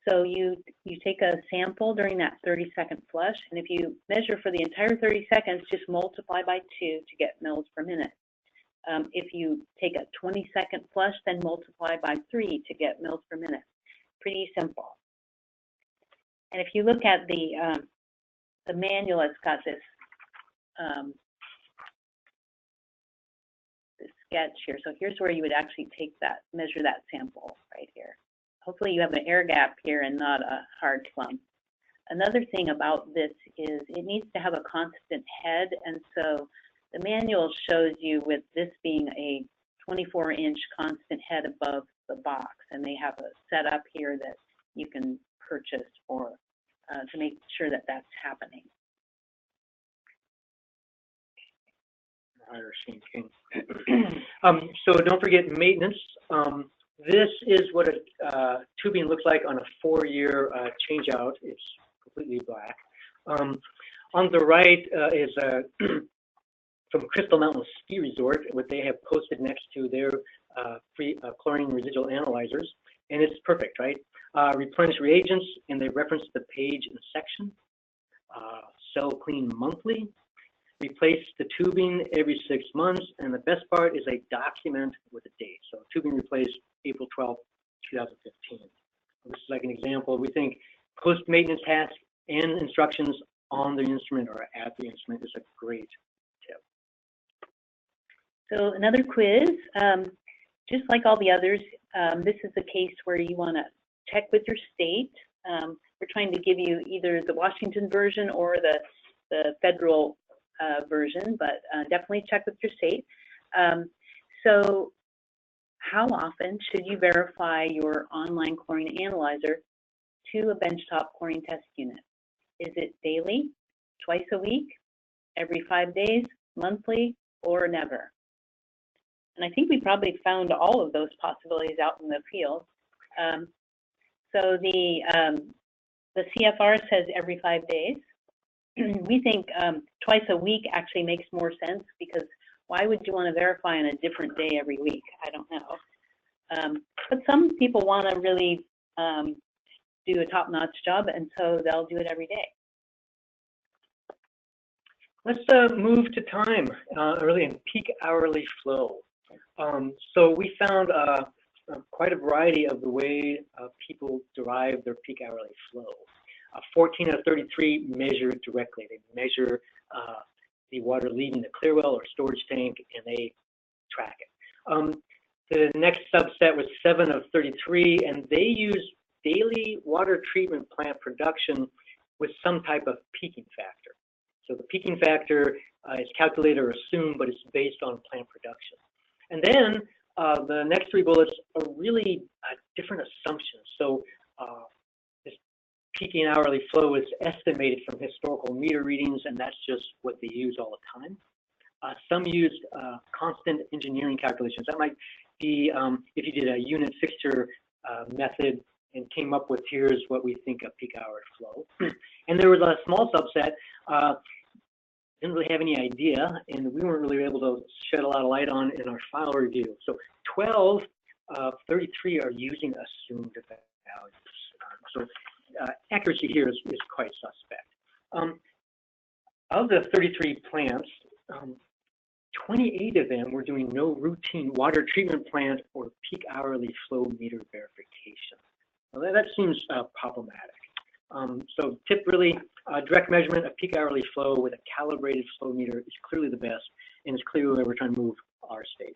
So you take a sample during that 30-second flush, and if you measure for the entire 30 seconds, just multiply by 2 to get mils per minute. If you take a 20-second flush, then multiply by 3 to get mils per minute. Pretty simple. And if you look at the manual, it's got this sketch here. So here's where you would actually measure that sample right here. Hopefully you have an air gap here and not a hard clump. Another thing about this is it needs to have a constant head, and so the manual shows you with this being a 24-inch constant head above the box, and they have a setup here that you can purchase for to make sure that that's happening. So don't forget maintenance. This is what a tubing looks like on a 4-year change out. It's completely black. On the right is from Crystal Mountain Ski Resort, what they have posted next to their free chlorine residual analyzers, and it's perfect, right? Replenish reagents, and they reference the page and section. Cell clean monthly. Replace the tubing every 6 months, and the best part is they document with a date. So tubing replaced April 12th, 2015. This is like an example. We think post-maintenance tasks and instructions on the instrument or at the instrument is a great tip. So another quiz, just like all the others, this is a case where you want to check with your state. We're trying to give you either the Washington version or the federal version, but definitely check with your state. So how often should you verify your online chlorine analyzer to a benchtop chlorine test unit? Is it daily, twice a week, every 5 days, monthly, or never? And I think we probably found all of those possibilities out in the field. So the CFR says every 5 days. We think twice a week actually makes more sense, because why would you want to verify on a different day every week? I don't know. But some people want to really do a top-notch job, and so they'll do it every day. Let's move to time, really in peak hourly flow. So we found quite a variety of the way people derive their peak hourly flow. 14 out of 33 measure it directly. They measure the water leaving the clear well or storage tank, and they track it. The next subset was 7 of 33, and they use daily water treatment plant production with some type of peaking factor. So the peaking factor is calculated or assumed, but it's based on plant production. And then the next 3 bullets are really different assumptions. So this peaking hourly flow is estimated from historical meter readings, and that's just what they use all the time. Some used constant engineering calculations. That might be if you did a unit fixture method and came up with here's what we think of peak hour flow. And there was a small subset, didn't really have any idea, and we weren't really able to shed a lot of light on in our file review. So 12 of 33 are using assumed values. So accuracy here is quite suspect. Of the 33 plants, 28 of them were doing no routine water treatment plant or peak hourly flow meter verification. Well, that seems problematic. So tip really, direct measurement of peak hourly flow with a calibrated flow meter is clearly the best, and it's clearly where we're trying to move our state.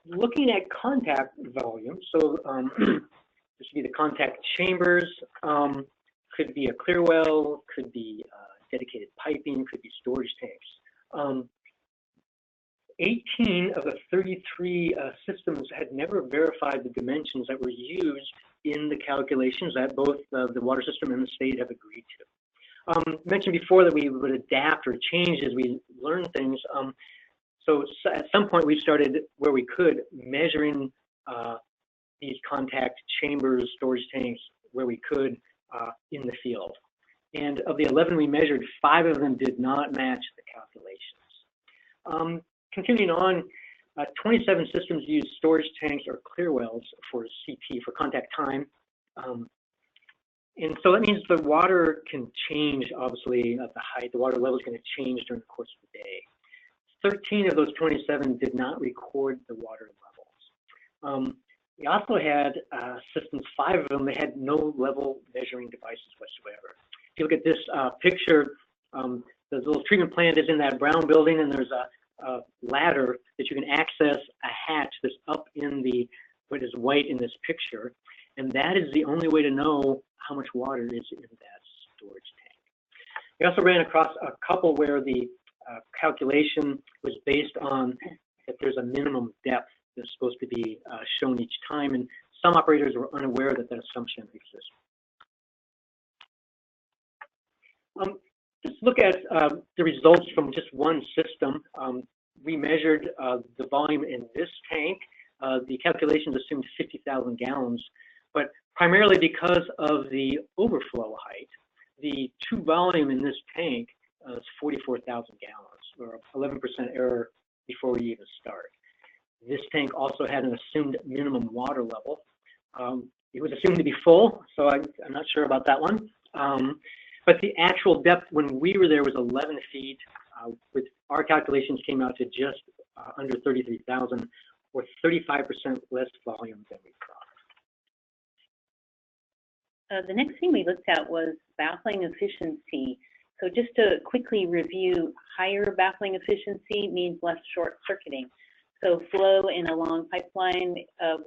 Looking at contact volume, so this would be the contact chambers, could be a clear well, could be dedicated piping, could be storage tanks. 18 of the 33 systems had never verified the dimensions that were used in the calculations that both the water system and the state have agreed to. Mentioned before that we would adapt or change as we learn things. So at some point we started where we could measuring these contact chambers, storage tanks, where we could in the field. And of the 11 we measured, 5 of them did not match the calculations. Continuing on, 27 systems use storage tanks or clear wells for CT, for contact time. And so that means the water can change, obviously, at the height. The water level is going to change during the course of the day. 13 of those 27 did not record the water levels. We also had systems, 5 of them, they had no level measuring devices whatsoever. If you look at this picture, the little treatment plant is in that brown building, and there's a ladder that you can access a hatch that's up in the what is white in this picture, And that is the only way to know how much water is in that storage tank. We also ran across a couple where the calculation was based on that there's a minimum depth that's supposed to be shown each time, and some operators were unaware that that assumption exists. Just look at the results from just one system. We measured the volume in this tank. The calculations assumed 50,000 gallons, but primarily because of the overflow height, the true volume in this tank is 44,000 gallons, or 11% error before we even start. This tank also had an assumed minimum water level. It was assumed to be full, so I'm not sure about that one. But the actual depth when we were there was 11 feet. With our calculations came out to just under 33,000, or 35% less volume than we thought. The next thing we looked at was baffling efficiency. So just to quickly review, higher baffling efficiency means less short circuiting. So flow in a long pipeline,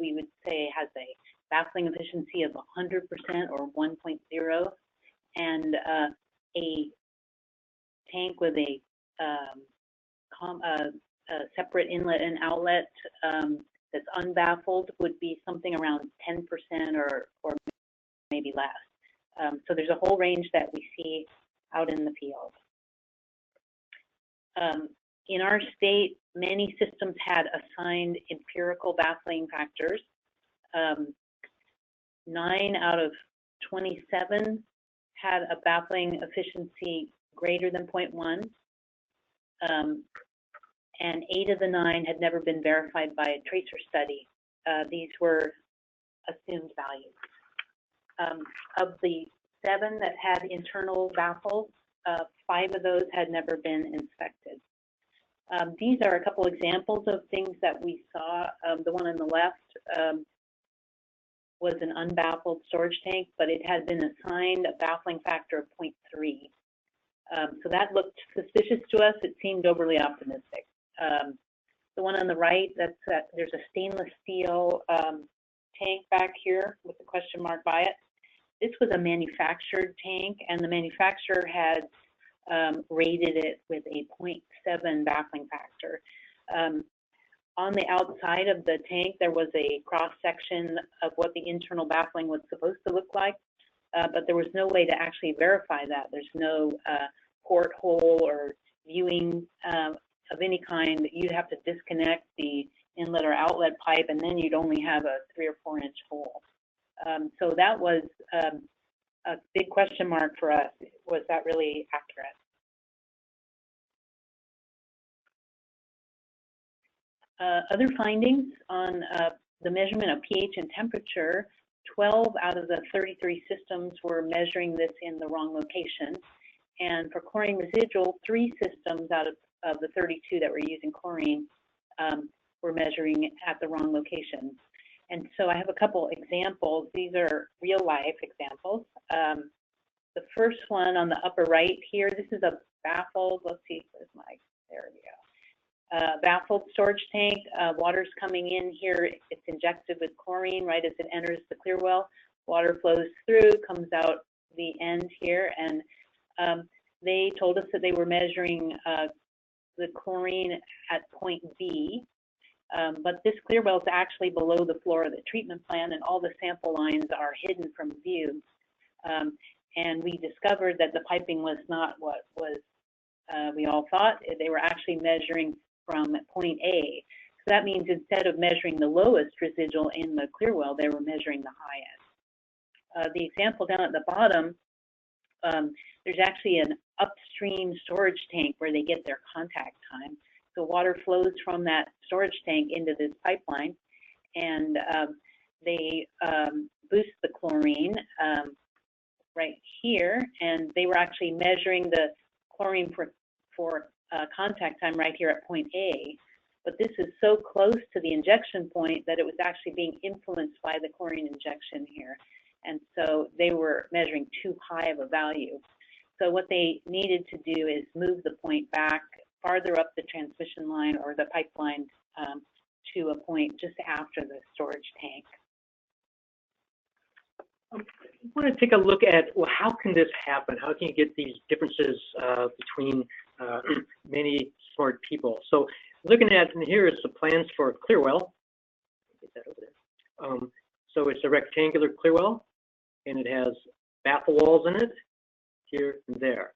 we would say has a baffling efficiency of 100% or 1.0, and a tank with a separate inlet and outlet that's unbaffled would be something around 10% or maybe less. So there's a whole range that we see out in the field. In our state, many systems had assigned empirical baffling factors. 9 out of 27 had a baffling efficiency greater than 0.1, and 8 of the 9 had never been verified by a tracer study. These were assumed values. Of the 7 that had internal baffles, 5 of those had never been inspected. These are a couple examples of things that we saw. The one on the left was an unbaffled storage tank, but it had been assigned a baffling factor of 0.3. So that looked suspicious to us. It seemed overly optimistic. The one on the right, there's a stainless steel tank back here with a question mark by it. This was a manufactured tank, and the manufacturer had rated it with a 0.7 baffling factor. On the outside of the tank, there was a cross-section of what the internal baffling was supposed to look like, but there was no way to actually verify that. There's no porthole or viewing of any kind. You'd have to disconnect the inlet or outlet pipe, and then you'd only have a 3 or 4 inch hole. So that was a big question mark for us. Was that really accurate? Other findings on the measurement of pH and temperature, 12 out of the 33 systems were measuring this in the wrong location. And for chlorine residual, 3 systems out of the 32 that were using chlorine were measuring at the wrong location. And so I have a couple examples. These are real life examples. The first one on the upper right here, this is a baffled, let's see, where's my, there we go. Baffled storage tank, water's coming in here, it's injected with chlorine right as it enters the clear well. Water flows through, comes out the end here, and they told us that they were measuring the chlorine at point B, but this clear well is actually below the floor of the treatment plant, and all the sample lines are hidden from view. And we discovered that the piping was not what was we all thought. They were actually measuring from point A. So that means instead of measuring the lowest residual in the clear well, they were measuring the highest. The example down at the bottom, there's actually an upstream storage tank where they get their contact time. So water flows from that storage tank into this pipeline, and they boost the chlorine right here, and they were actually measuring the chlorine for contact time right here at point A. But this is so close to the injection point that it was actually being influenced by the chlorine injection here. And so they were measuring too high of a value. So what they needed to do is move the point back farther up the transmission line or the pipeline to a point just after the storage tank. want to take a look at, well, how can this happen? How can you get these differences between many smart people? So looking at here is the plans for Clearwell. Get that over there. So it's a rectangular Clearwell, and it has baffle walls in it, here and there.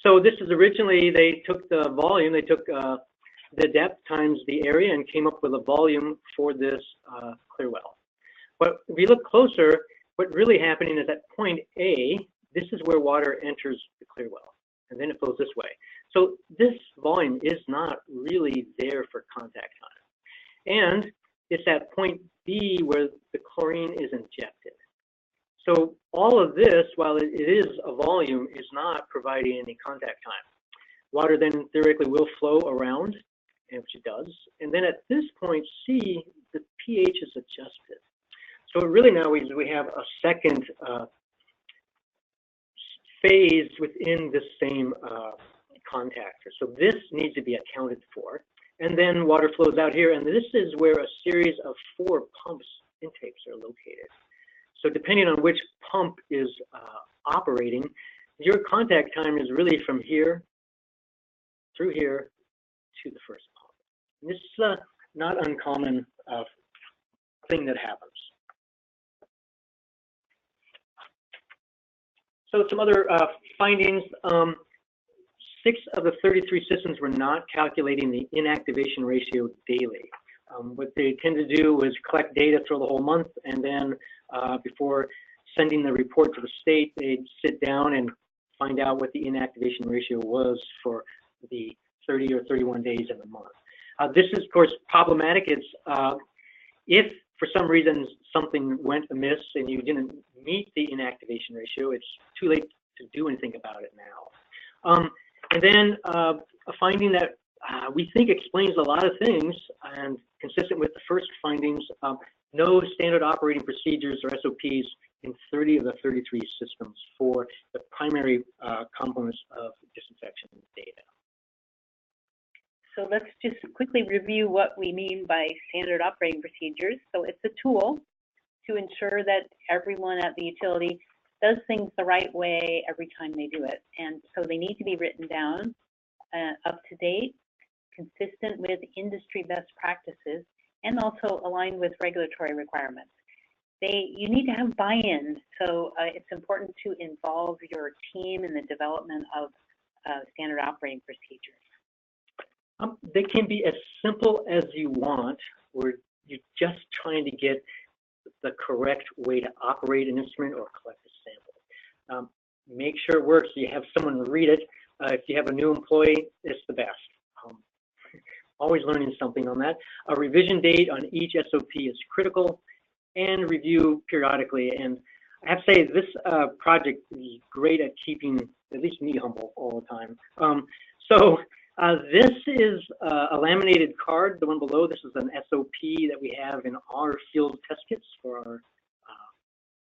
So this is originally, they took the volume, they took the depth times the area and came up with a volume for this Clearwell. But if you look closer, what's really happening is at point A, this is where water enters the Clearwell, and then it flows this way. So this volume is not really there for contact time. And it's at point B where the chlorine is injected. So all of this, while it is a volume, is not providing any contact time. Water then theoretically will flow around, which it does. And then at this point C, the pH is adjusted. So really now we have a second phase within the same contactor. So this needs to be accounted for. And then water flows out here, and this is where a series of 4 pumps intakes are located. So depending on which pump is operating, your contact time is really from here through here to the first pump. And this is a not uncommon thing that happens. So some other findings. 6 of the 33 systems were not calculating the inactivation ratio daily. What they tend to do is collect data through the whole month, and then before sending the report to the state, they'd sit down and find out what the inactivation ratio was for the 30 or 31 days in the month. This is, of course, problematic. It's if for some reason something went amiss and you didn't meet the inactivation ratio, it's too late to do anything about it now. And then a finding that we think explains a lot of things, and consistent with the first findings, no standard operating procedures or SOPs in 30 of the 33 systems for the primary components of disinfection data. So let's just quickly review what we mean by standard operating procedures. So it's a tool to ensure that everyone at the utility does things the right way every time they do it. And so they need to be written down, up to date, consistent with industry best practices, and also aligned with regulatory requirements. You need to have buy-in, so it's important to involve your team in the development of standard operating procedures. They can be as simple as you want, where you're just trying to get the correct way to operate an instrument or collect a sample. Make sure it works. You have someone read it. If you have a new employee, it's the best. Always learning something on that. A revision date on each SOP is critical, and review periodically. And I have to say, this project is great at keeping at least me humble all the time. This is a laminated card. The one below, this is an SOP that we have in our field test kits for our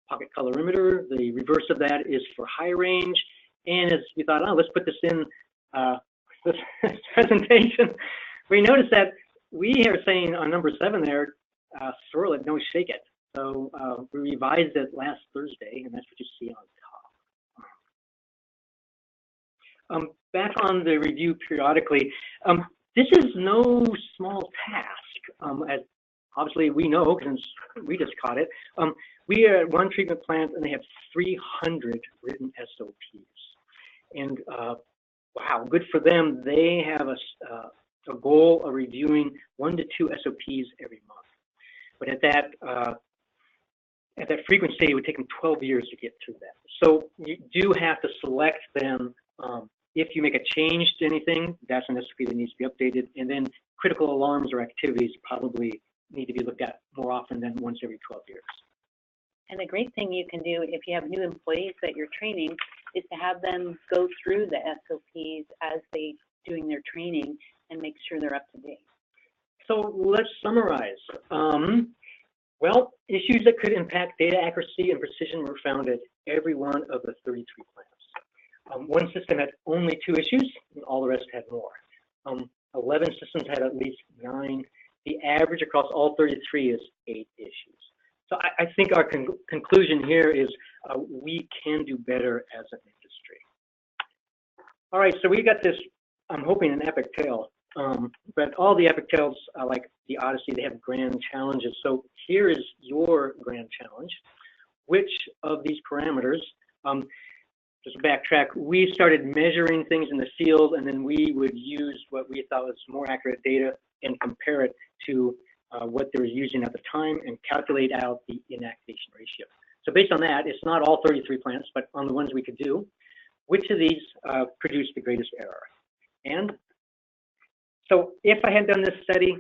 pocket colorimeter. The reverse of that is for high range. And as we thought, oh, let's put this in this presentation, we noticed that we are saying on number 7 there, swirl it, don't shake it. So we revised it last Thursday, and that's what you see on top. Back on the review periodically, this is no small task. As obviously we know, because we just caught it. We are at one treatment plant, and they have 300 written SOPs. And wow, good for them. They have a goal of reviewing 1 to 2 SOPs every month. But at that frequency, it would take them 12 years to get through that. So you do have to select them. If you make a change to anything, that's an SOP that needs to be updated. And then critical alarms or activities probably need to be looked at more often than once every 12 years. And a great thing you can do if you have new employees that you're training is to have them go through the SOPs as they doing their training and make sure they're up to date. So let's summarize. Well, issues that could impact data accuracy and precision were found at every one of the 33 plants. One system had only 2 issues, and all the rest had more. 11 systems had at least 9. The average across all 33 is 8 issues. So I think our conclusion here is we can do better as an industry. All right, so we got this, I'm hoping, an epic tale. But all the epic tales, like the Odyssey, they have grand challenges. So here is your grand challenge. Which of these parameters, just backtrack, we started measuring things in the field, and then we would use what we thought was more accurate data and compare it to what they were using at the time and calculate out the inactivation ratio. So based on that, it's not all 33 plants, but on the ones we could do, which of these produced the greatest error? And so if I had done this study,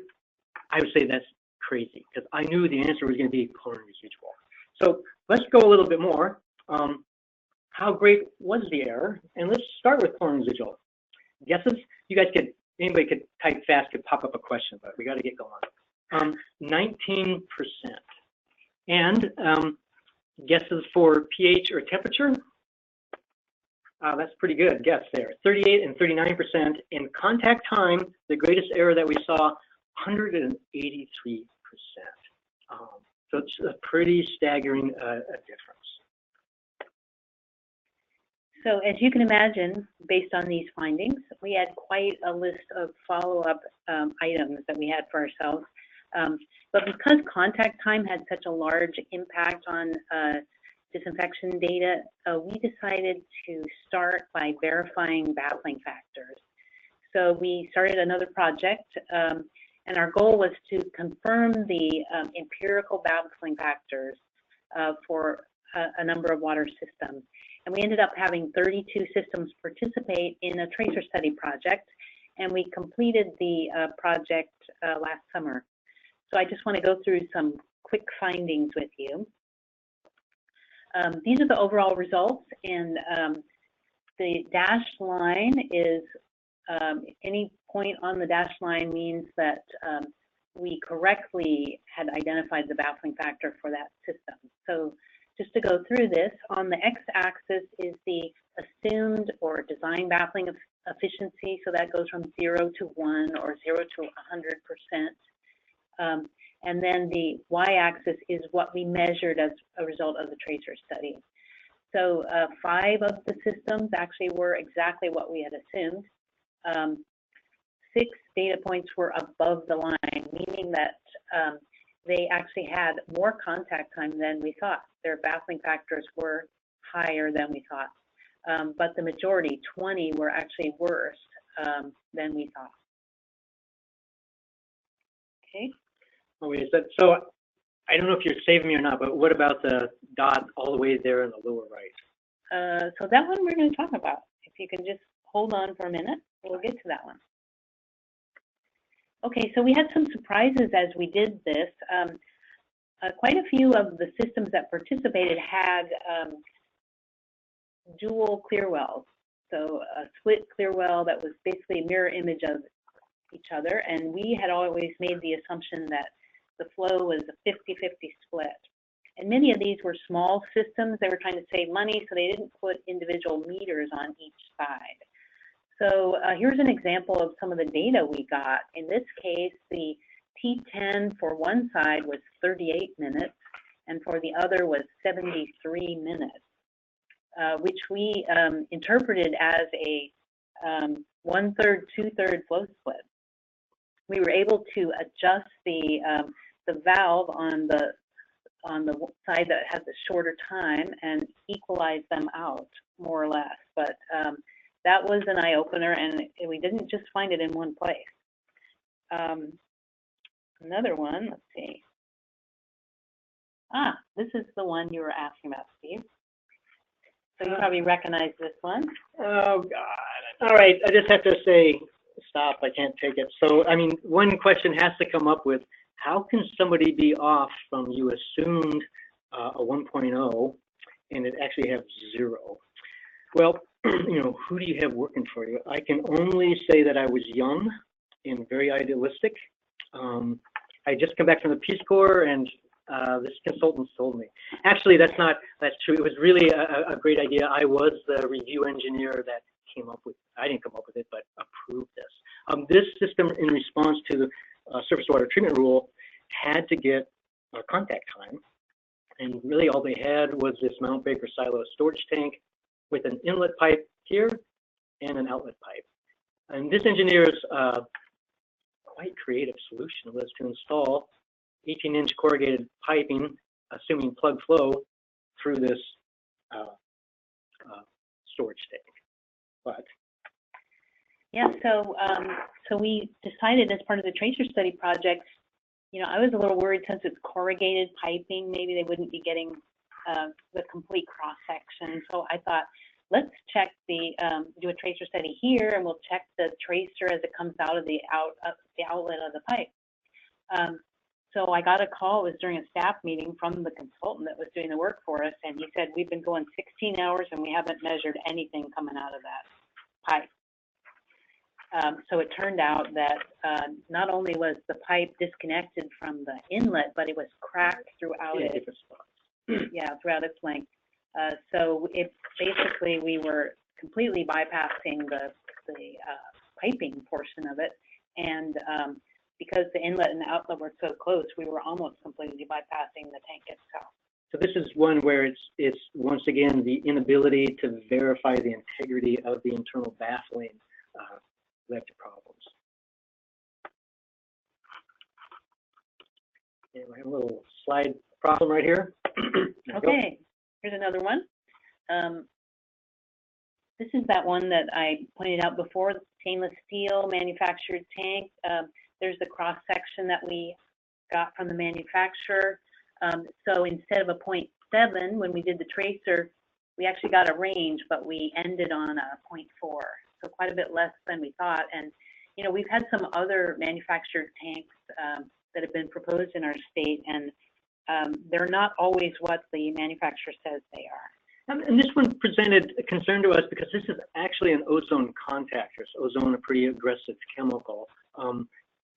I would say that's crazy, because I knew the answer was going to be chlorine residual. So let's go a little bit more. How great was the error? And let's start with chlorine residual. Guesses? You guys could, anybody could type fast, could pop up a question, but we got to get going. 19%. And guesses for pH or temperature? That's pretty good guess there. 38 and 39%. In contact time, the greatest error that we saw, 183%. So it's a pretty staggering difference. So as you can imagine, based on these findings, we had quite a list of follow-up items that we had for ourselves. But because contact time had such a large impact on disinfection data, we decided to start by verifying baffling factors. So we started another project, and our goal was to confirm the empirical baffling factors for a number of water systems. And we ended up having 32 systems participate in a tracer study project, and we completed the project last summer. So I just want to go through some quick findings with you. These are the overall results, and the dashed line is any point on the dashed line means that we correctly had identified the baffling factor for that system. So just to go through this, on the x-axis is the assumed or design baffling efficiency, so that goes from 0 to 1 or 0 to 100%. And then the y-axis is what we measured as a result of the tracer study. So 5 of the systems actually were exactly what we had assumed. 6 data points were above the line, meaning that they actually had more contact time than we thought. Their baffling factors were higher than we thought. But the majority, 20, were actually worse than we thought. Okay. Oh, wait, so I don't know if you're saving me or not, but what about the dot all the way there in the lower right? So that one we're going to talk about. If you can just hold on for a minute, we'll get to that one. Okay, so we had some surprises as we did this. Quite a few of the systems that participated had dual clear wells. So a split clear well that was basically a mirror image of each other, and we had always made the assumption that the flow was a 50-50 split. And many of these were small systems. They were trying to save money, so they didn't put individual meters on each side. So here's an example of some of the data we got. In this case, the T10 for one side was 38 minutes, and for the other was 73 minutes, which we interpreted as a 1/3, 2/3 flow split. We were able to adjust the valve on the side that has a shorter time and equalize them out more or less. But that was an eye-opener, and we didn't just find it in one place. Another one, let's see. This is the one you were asking about, Steve. So you probably recognize this one. Oh, God. All right, I just have to say, stop, I can't take it. So, I mean, one question has to come up with, how can somebody be off from you assumed a 1.0 and it actually have 0? Well, you know, who do you have working for you? I can only say that I was young and very idealistic. I just come back from the Peace Corps, and this consultant told me. Actually, that's true. It was really a great idea. I was the review engineer that came up with, I didn't come up with it, but approved this. This system, in response to the surface water treatment rule, had to get contact time. And really all they had was this Mount Baker silo storage tank with an inlet pipe here and an outlet pipe. And this engineer's quite creative solution was to install 18-inch corrugated piping, assuming plug flow, through this storage tank. But yeah, so we decided as part of the tracer study project, you know, I was a little worried since it's corrugated piping, maybe they wouldn't be getting the complete cross section. So I thought, let's check do a tracer study here, and we'll check the tracer as it comes out of the outlet of the pipe. So I got a call, it was during a staff meeting from the consultant that was doing the work for us, and he said, we've been going 16 hours and we haven't measured anything coming out of that pipe. So it turned out that not only was the pipe disconnected from the inlet, but it was cracked throughout it. Different spots. Yeah, throughout its length. So it basically, we were completely bypassing the piping portion of it, and because the inlet and the outlet were so close, we were almost completely bypassing the tank itself. So this is one where it's once again the inability to verify the integrity of the internal baffling led to problems. And we have a little slide problem right here. Okay, here's another one. This is that one that I pointed out before, the stainless steel manufactured tank. There's the cross section that we got from the manufacturer. So instead of a 0.7 when we did the tracer, we actually got a range, but we ended on a 0.4. So quite a bit less than we thought. And you know, we've had some other manufactured tanks that have been proposed in our state, and they're not always what the manufacturer says they are. And this one presented a concern to us because this is actually an ozone contactor. So ozone, a pretty aggressive chemical.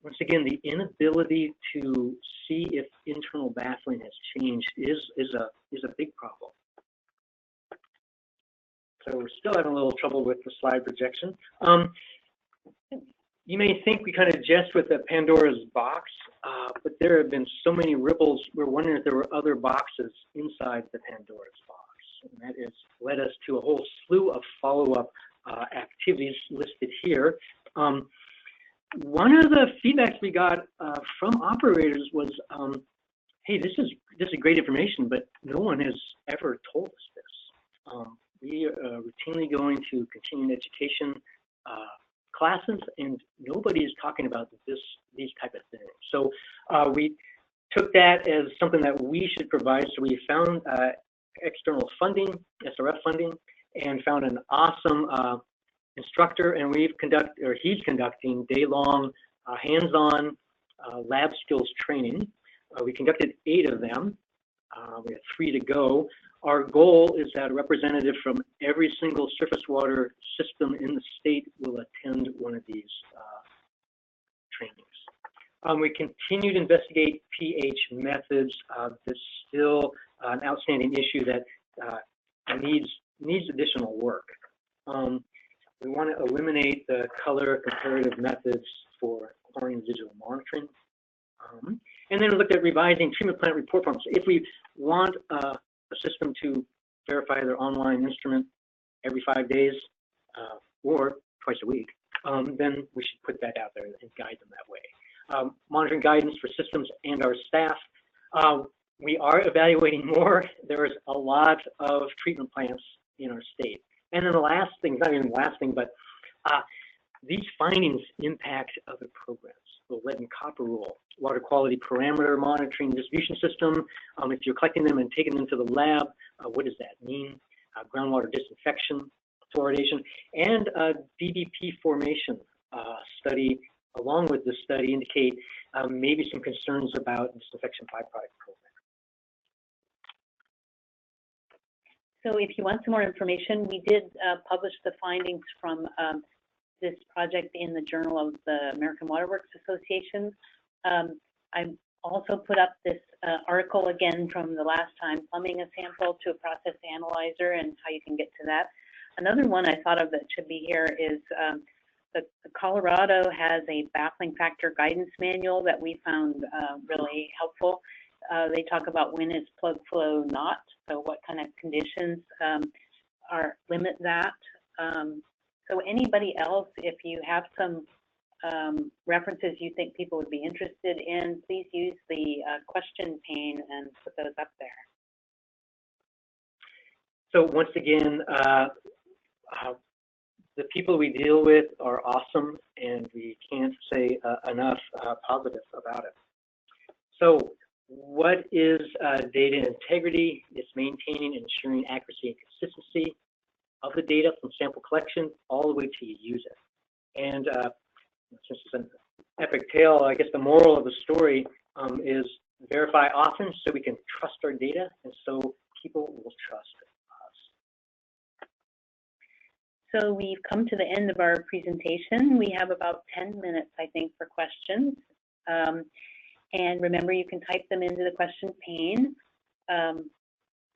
Once again, the inability to see if internal baffling has changed is a big problem. So we're still having a little trouble with the slide projection. You may think we kind of jest with the Pandora's box, but there have been so many ripples. We're wondering if there were other boxes inside the Pandora's box. And that has led us to a whole slew of follow-up activities listed here. One of the feedbacks we got from operators was, hey, this is great information, but no one has ever told us this. We are routinely going to continuing education classes, and nobody is talking about these type of things. So we took that as something that we should provide. So we found external funding, SRF funding, and found an awesome instructor, and he's conducting day-long hands-on lab skills training. We conducted 8 of them. We have 3 to go. Our goal is that a representative from every single surface water system in the state will attend one of these trainings. We continue to investigate pH methods. There's still an outstanding issue that needs additional work. We want to eliminate the color comparative methods for chlorine residual monitoring. And then we looked at revising treatment plant report forms. If we want a system to verify their online instrument every 5 days or twice a week, then we should put that out there and guide them that way. Monitoring guidance for systems and our staff. We are evaluating more. There's a lot of treatment plants in our state. And then the last thing, not even the last thing, but these findings impact other programs. The lead and copper rule, water quality parameter monitoring distribution system. If you're collecting them and taking them to the lab, what does that mean? Groundwater disinfection, fluoridation, and DBP formation study, along with this study, indicate maybe some concerns about disinfection byproduct program. So if you want some more information, we did publish the findings from this project in the Journal of the American Water Works Association. I also put up this article again from the last time, plumbing a sample to a process analyzer and how you can get to that. Another one I thought of that should be here is the Colorado has a baffling factor guidance manual that we found really helpful. They talk about when is plug flow not, so what kind of conditions limit that. So anybody else, if you have some references you think people would be interested in, please use the question pane and put those up there. So once again, the people we deal with are awesome, and we can't say enough positive about it. So what is data integrity? It's maintaining and ensuring accuracy and consistency of the data from sample collection all the way till you use it. And since it's an epic tale, I guess the moral of the story is verify often so we can trust our data, and so people will trust us. So we've come to the end of our presentation. We have about 10 minutes, I think, for questions. And remember, you can type them into the question pane.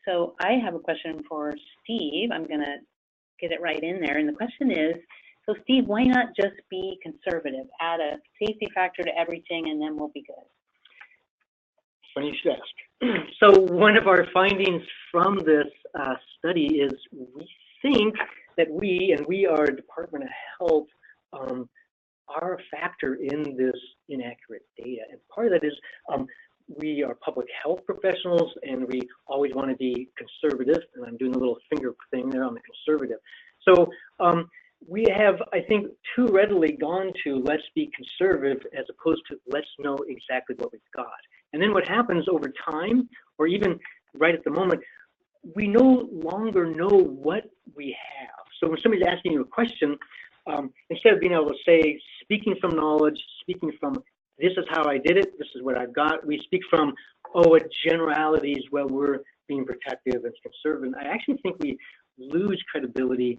So I have a question for Steve. I'm going to get it right in there. And the question is, so Steve, why not just be conservative? Add a safety factor to everything, and then we'll be good. Funny you should ask. So one of our findings from this study is we think that we are Department of Health, are a factor in this inaccurate data. And part of that is we are public health professionals, and we always want to be conservative. And I'm doing a little finger thing there on the conservative. So we have, I think, too readily gone to let's be conservative as opposed to let's know exactly what we've got. And then what happens over time, or even right at the moment, we no longer know what we have. So when somebody's asking you a question, instead of being able to say, speaking from knowledge, speaking from this is how I did it, this is what I've got, we speak from, oh, a generalities, well, we're being protective and conservative. I actually think we lose credibility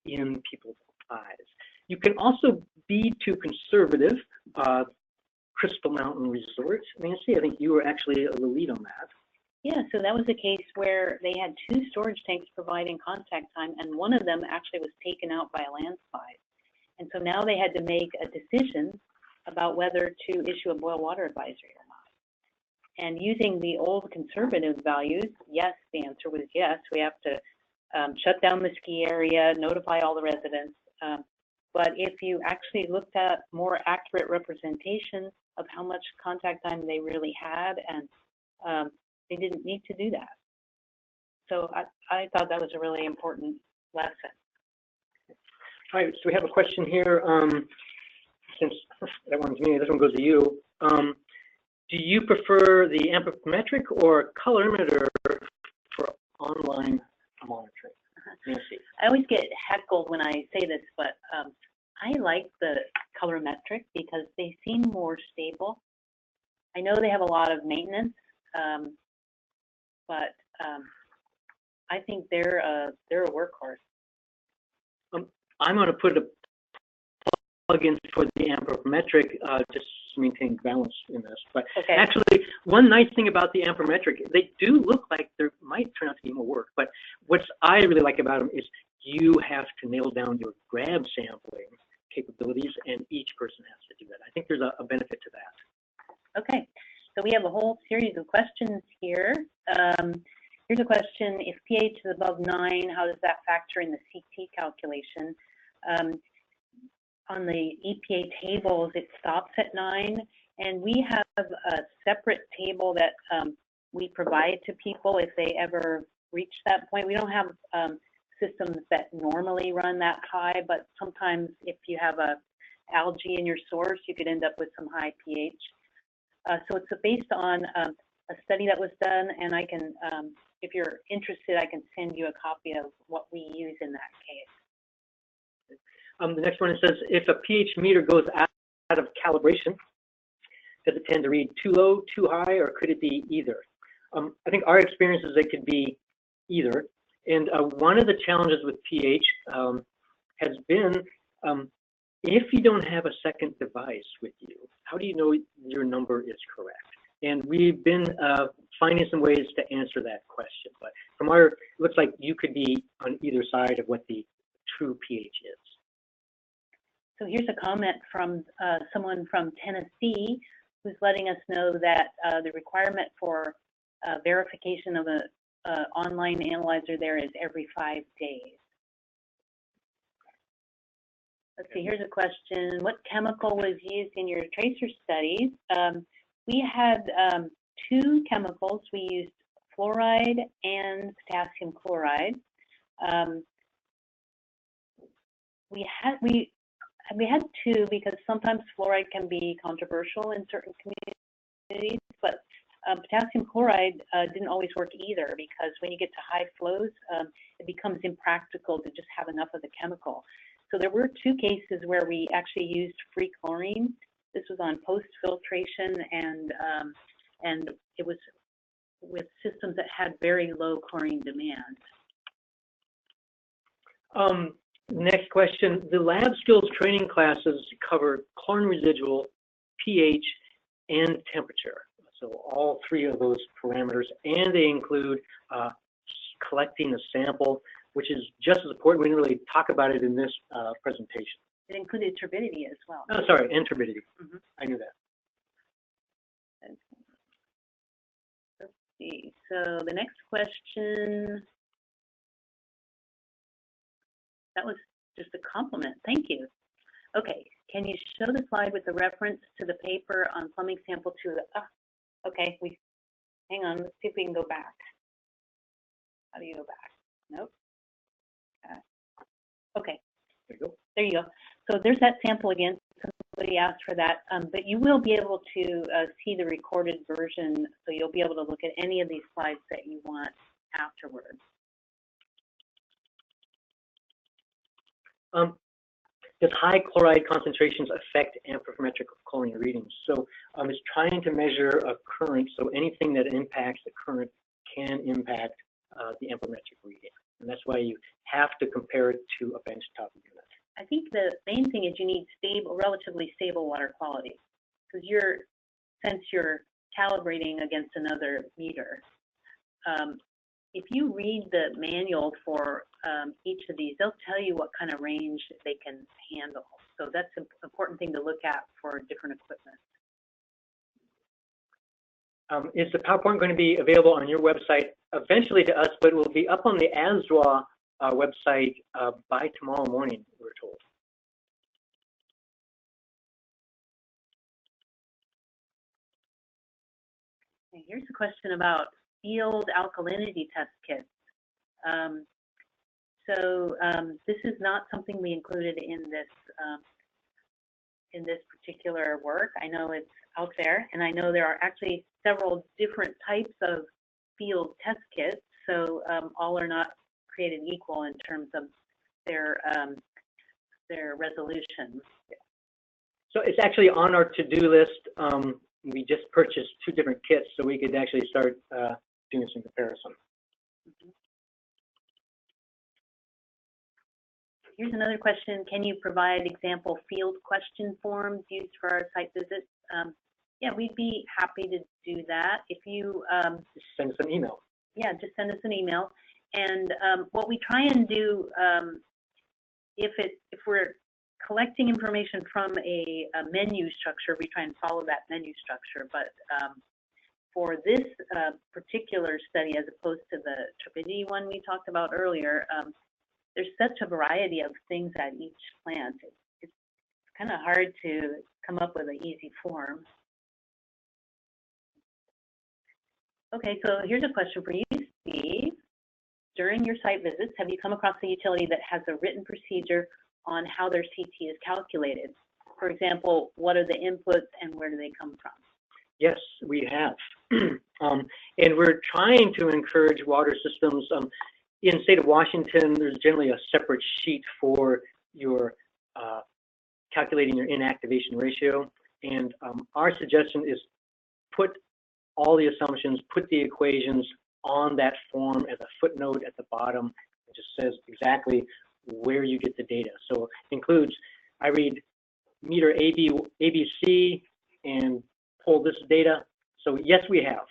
in people's eyes. You can also be too conservative. Crystal Mountain Resort, Nancy, I think you were actually the lead on that. Yeah, so that was a case where they had 2 storage tanks providing contact time, and one of them actually was taken out by a landslide. And so now they had to make a decision about whether to issue a boil water advisory or not. And using the old conservative values, yes, the answer was yes. We have to shut down the ski area, notify all the residents. But if you actually looked at more accurate representation of how much contact time they really had, and they didn't need to do that. So I thought that was a really important lesson. All right, so we have a question here. Since that one's me, this one goes to you. Do you prefer the ampermetric or colorimeter for online monitoring? Nancy. I always get heckled when I say this, but I like the colorimetric because they seem more stable. I know they have a lot of maintenance, but I think they're a workhorse. I'm going to put a plug-in for the ampermetric just to maintain balance in this. But okay. Actually, one nice thing about the ampermetric, they do look like there might turn out to be more work. But what I really like about them is you have to nail down your grab sampling capabilities, and each person has to do that. I think there's a benefit to that. Okay, so we have a whole series of questions here. Here's a question: if pH is above 9, how does that factor in the CT calculation? On the EPA tables, it stops at 9, and we have a separate table that we provide to people if they ever reach that point. We don't have systems that normally run that high, but sometimes if you have a algae in your source, you could end up with some high pH. So it's based on a study that was done, and I can, if you're interested, I can send you a copy of what we use in that case. The next one says, if a pH meter goes out of calibration, does it tend to read too low, too high, or could it be either? I think our experience is it could be either. And one of the challenges with pH has been if you don't have a second device with you, how do you know your number is correct? And we've been finding some ways to answer that question. But from our, it looks like you could be on either side of what the true pH is. So here's a comment from someone from Tennessee who's letting us know that the requirement for verification of an online analyzer there is every 5 days. Let's see, here's a question. What chemical was used in your tracer studies? We had 2 chemicals. We used fluoride and potassium chloride. We had 2 because sometimes fluoride can be controversial in certain communities, but potassium chloride didn't always work either, because when you get to high flows, it becomes impractical to just have enough of the chemical. So there were 2 cases where we actually used free chlorine. This was on post-filtration, and it was with systems that had very low chlorine demand. Next question. The lab skills training classes cover chlorine residual, pH, and temperature. So all 3 of those parameters, and they include collecting a sample, which is just as important. We didn't really talk about it in this presentation. It included turbidity as well. Oh, sorry, and turbidity. Mm-hmm. I knew that. Let's see. So the next question, that was just a compliment. Thank you. Okay, can you show the slide with the reference to the paper on plumbing sample 2? Okay, hang on, let's see if we can go back. How do you go back? Nope. Okay. There you go. There you go. So there's that sample again. Somebody asked for that, but you will be able to see the recorded version, so you'll be able to look at any of these slides that you want afterwards. Does high chloride concentrations affect ampermetric chlorine readings? So it's trying to measure a current, so anything that impacts the current can impact the ampermetric reading. And that's why you have to compare it to a benchtop unit. I think the main thing is you need stable, relatively stable water quality, because since you're calibrating against another meter, if you read the manual for each of these, they'll tell you what kind of range they can handle. So that's an important thing to look at for different equipment. Is the PowerPoint going to be available on your website eventually to us, but it will be up on the ASDRA website by tomorrow morning, we're told. Okay, here's a question about field alkalinity test kits. This is not something we included in this particular work. I know it's out there, and I know there are actually several different types of field test kits, so all are not created equal in terms of their resolution. So it's actually on our to-do list. We just purchased 2 different kits, so we could actually start doing some comparison. Mm-hmm. Here's another question. Can you provide example field question forms used for our site visits? Yeah, we'd be happy to do that. If you just send us an email. Yeah, just send us an email. And what we try and do, if we're collecting information from a menu structure, we try and follow that menu structure. But for this particular study, as opposed to the turbidity one we talked about earlier, there's such a variety of things at each plant. It's kind of hard to come up with an easy form. Okay, so here's a question for you, Steve. During your site visits, have you come across a utility that has a written procedure on how their CT is calculated? For example, what are the inputs and where do they come from? Yes, we have. And we're trying to encourage water systems. In the state of Washington, there's generally a separate sheet for your calculating your inactivation ratio. And our suggestion is put all the assumptions, put the equations on that form as a footnote at the bottom. It just says exactly where you get the data. So it includes, I read meter ABC and pull this data. So yes, we have.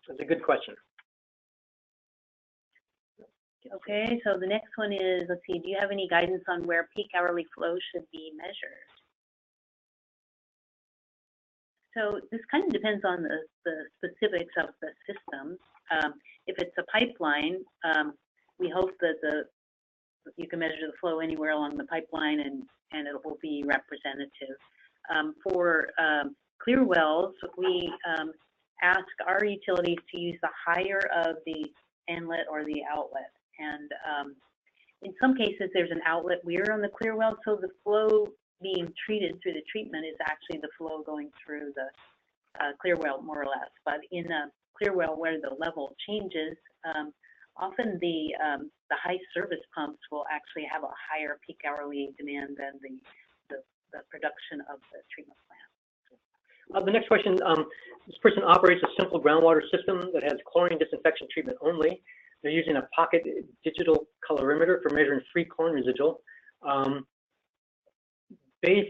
That's a good question. Okay, so the next one is, let's see, do you have any guidance on where peak hourly flow should be measured? So this kind of depends on the specifics of the system. If it's a pipeline, we hope that you can measure the flow anywhere along the pipeline and it will be representative. For clear wells, we ask our utilities to use the higher of the inlet or the outlet. And in some cases, there's an outlet weir on the clear well, so the flow being treated through the treatment is actually the flow going through the clear well, more or less. But in a clear well where the level changes, often the high service pumps will actually have a higher peak hourly demand than the production of the treatment plant. The next question, this person operates a simple groundwater system that has chlorine disinfection treatment only. They're using a pocket digital colorimeter for measuring free chlorine residual. They're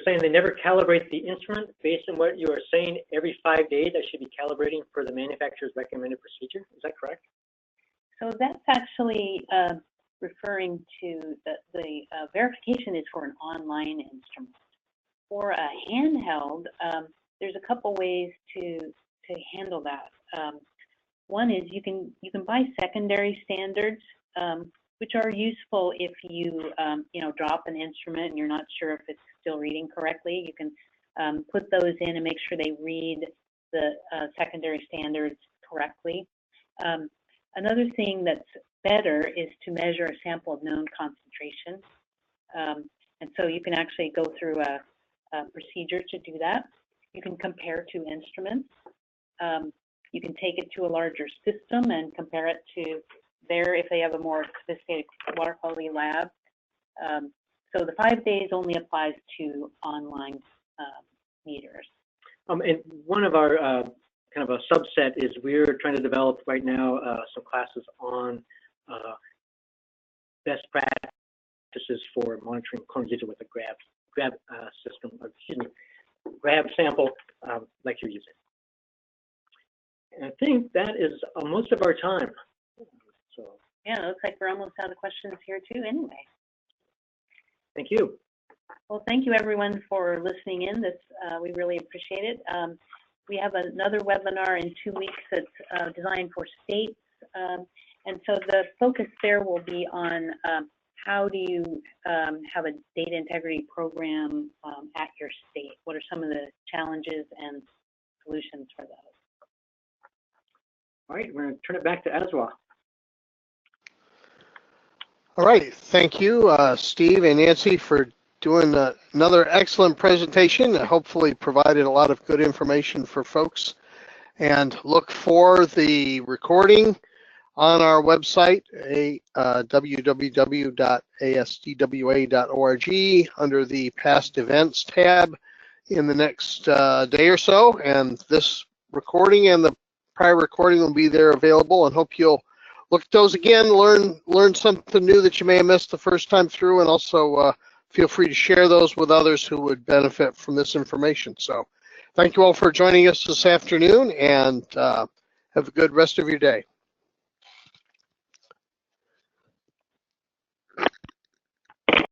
saying they never calibrate the instrument. Based on what you are saying, every 5 days I should be calibrating for the manufacturer's recommended procedure. Is that correct? So that's actually referring to the verification is for an online instrument. For a handheld, there's a couple ways to handle that. One is you can buy secondary standards, which are useful if you drop an instrument and you're not sure if it's still reading correctly. You can put those in and make sure they read the secondary standards correctly. Another thing that's better is to measure a sample of known concentration. And so you can actually go through a procedure to do that. You can compare two instruments. You can take it to a larger system and compare it to if they have a more sophisticated water quality lab. So the 5 days only applies to online meters. And one of our kind of a subset is we're trying to develop right now some classes on best practices for monitoring chlorine residual with a grab system, or excuse me, grab sample like you're using. And I think that is most of our time. So yeah, it looks like we're almost out of questions here too anyway. Thank you. Well, thank you everyone for listening in. We really appreciate it. We have another webinar in 2 weeks that's designed for states. And so the focus there will be on how do you have a data integrity program at your state? What are some of the challenges and solutions for those? All right, we're going to turn it back to Azwa. All right, thank you, Steve and Nancy, for doing another excellent presentation. Hopefully provided a lot of good information for folks. And look for the recording on our website, www.asdwa.org, under the Past Events tab in the next day or so. And this recording and the prior recording will be there available, and hope you'll look at those again, learn something new that you may have missed the first time through, and also feel free to share those with others who would benefit from this information. So thank you all for joining us this afternoon, and have a good rest of your day.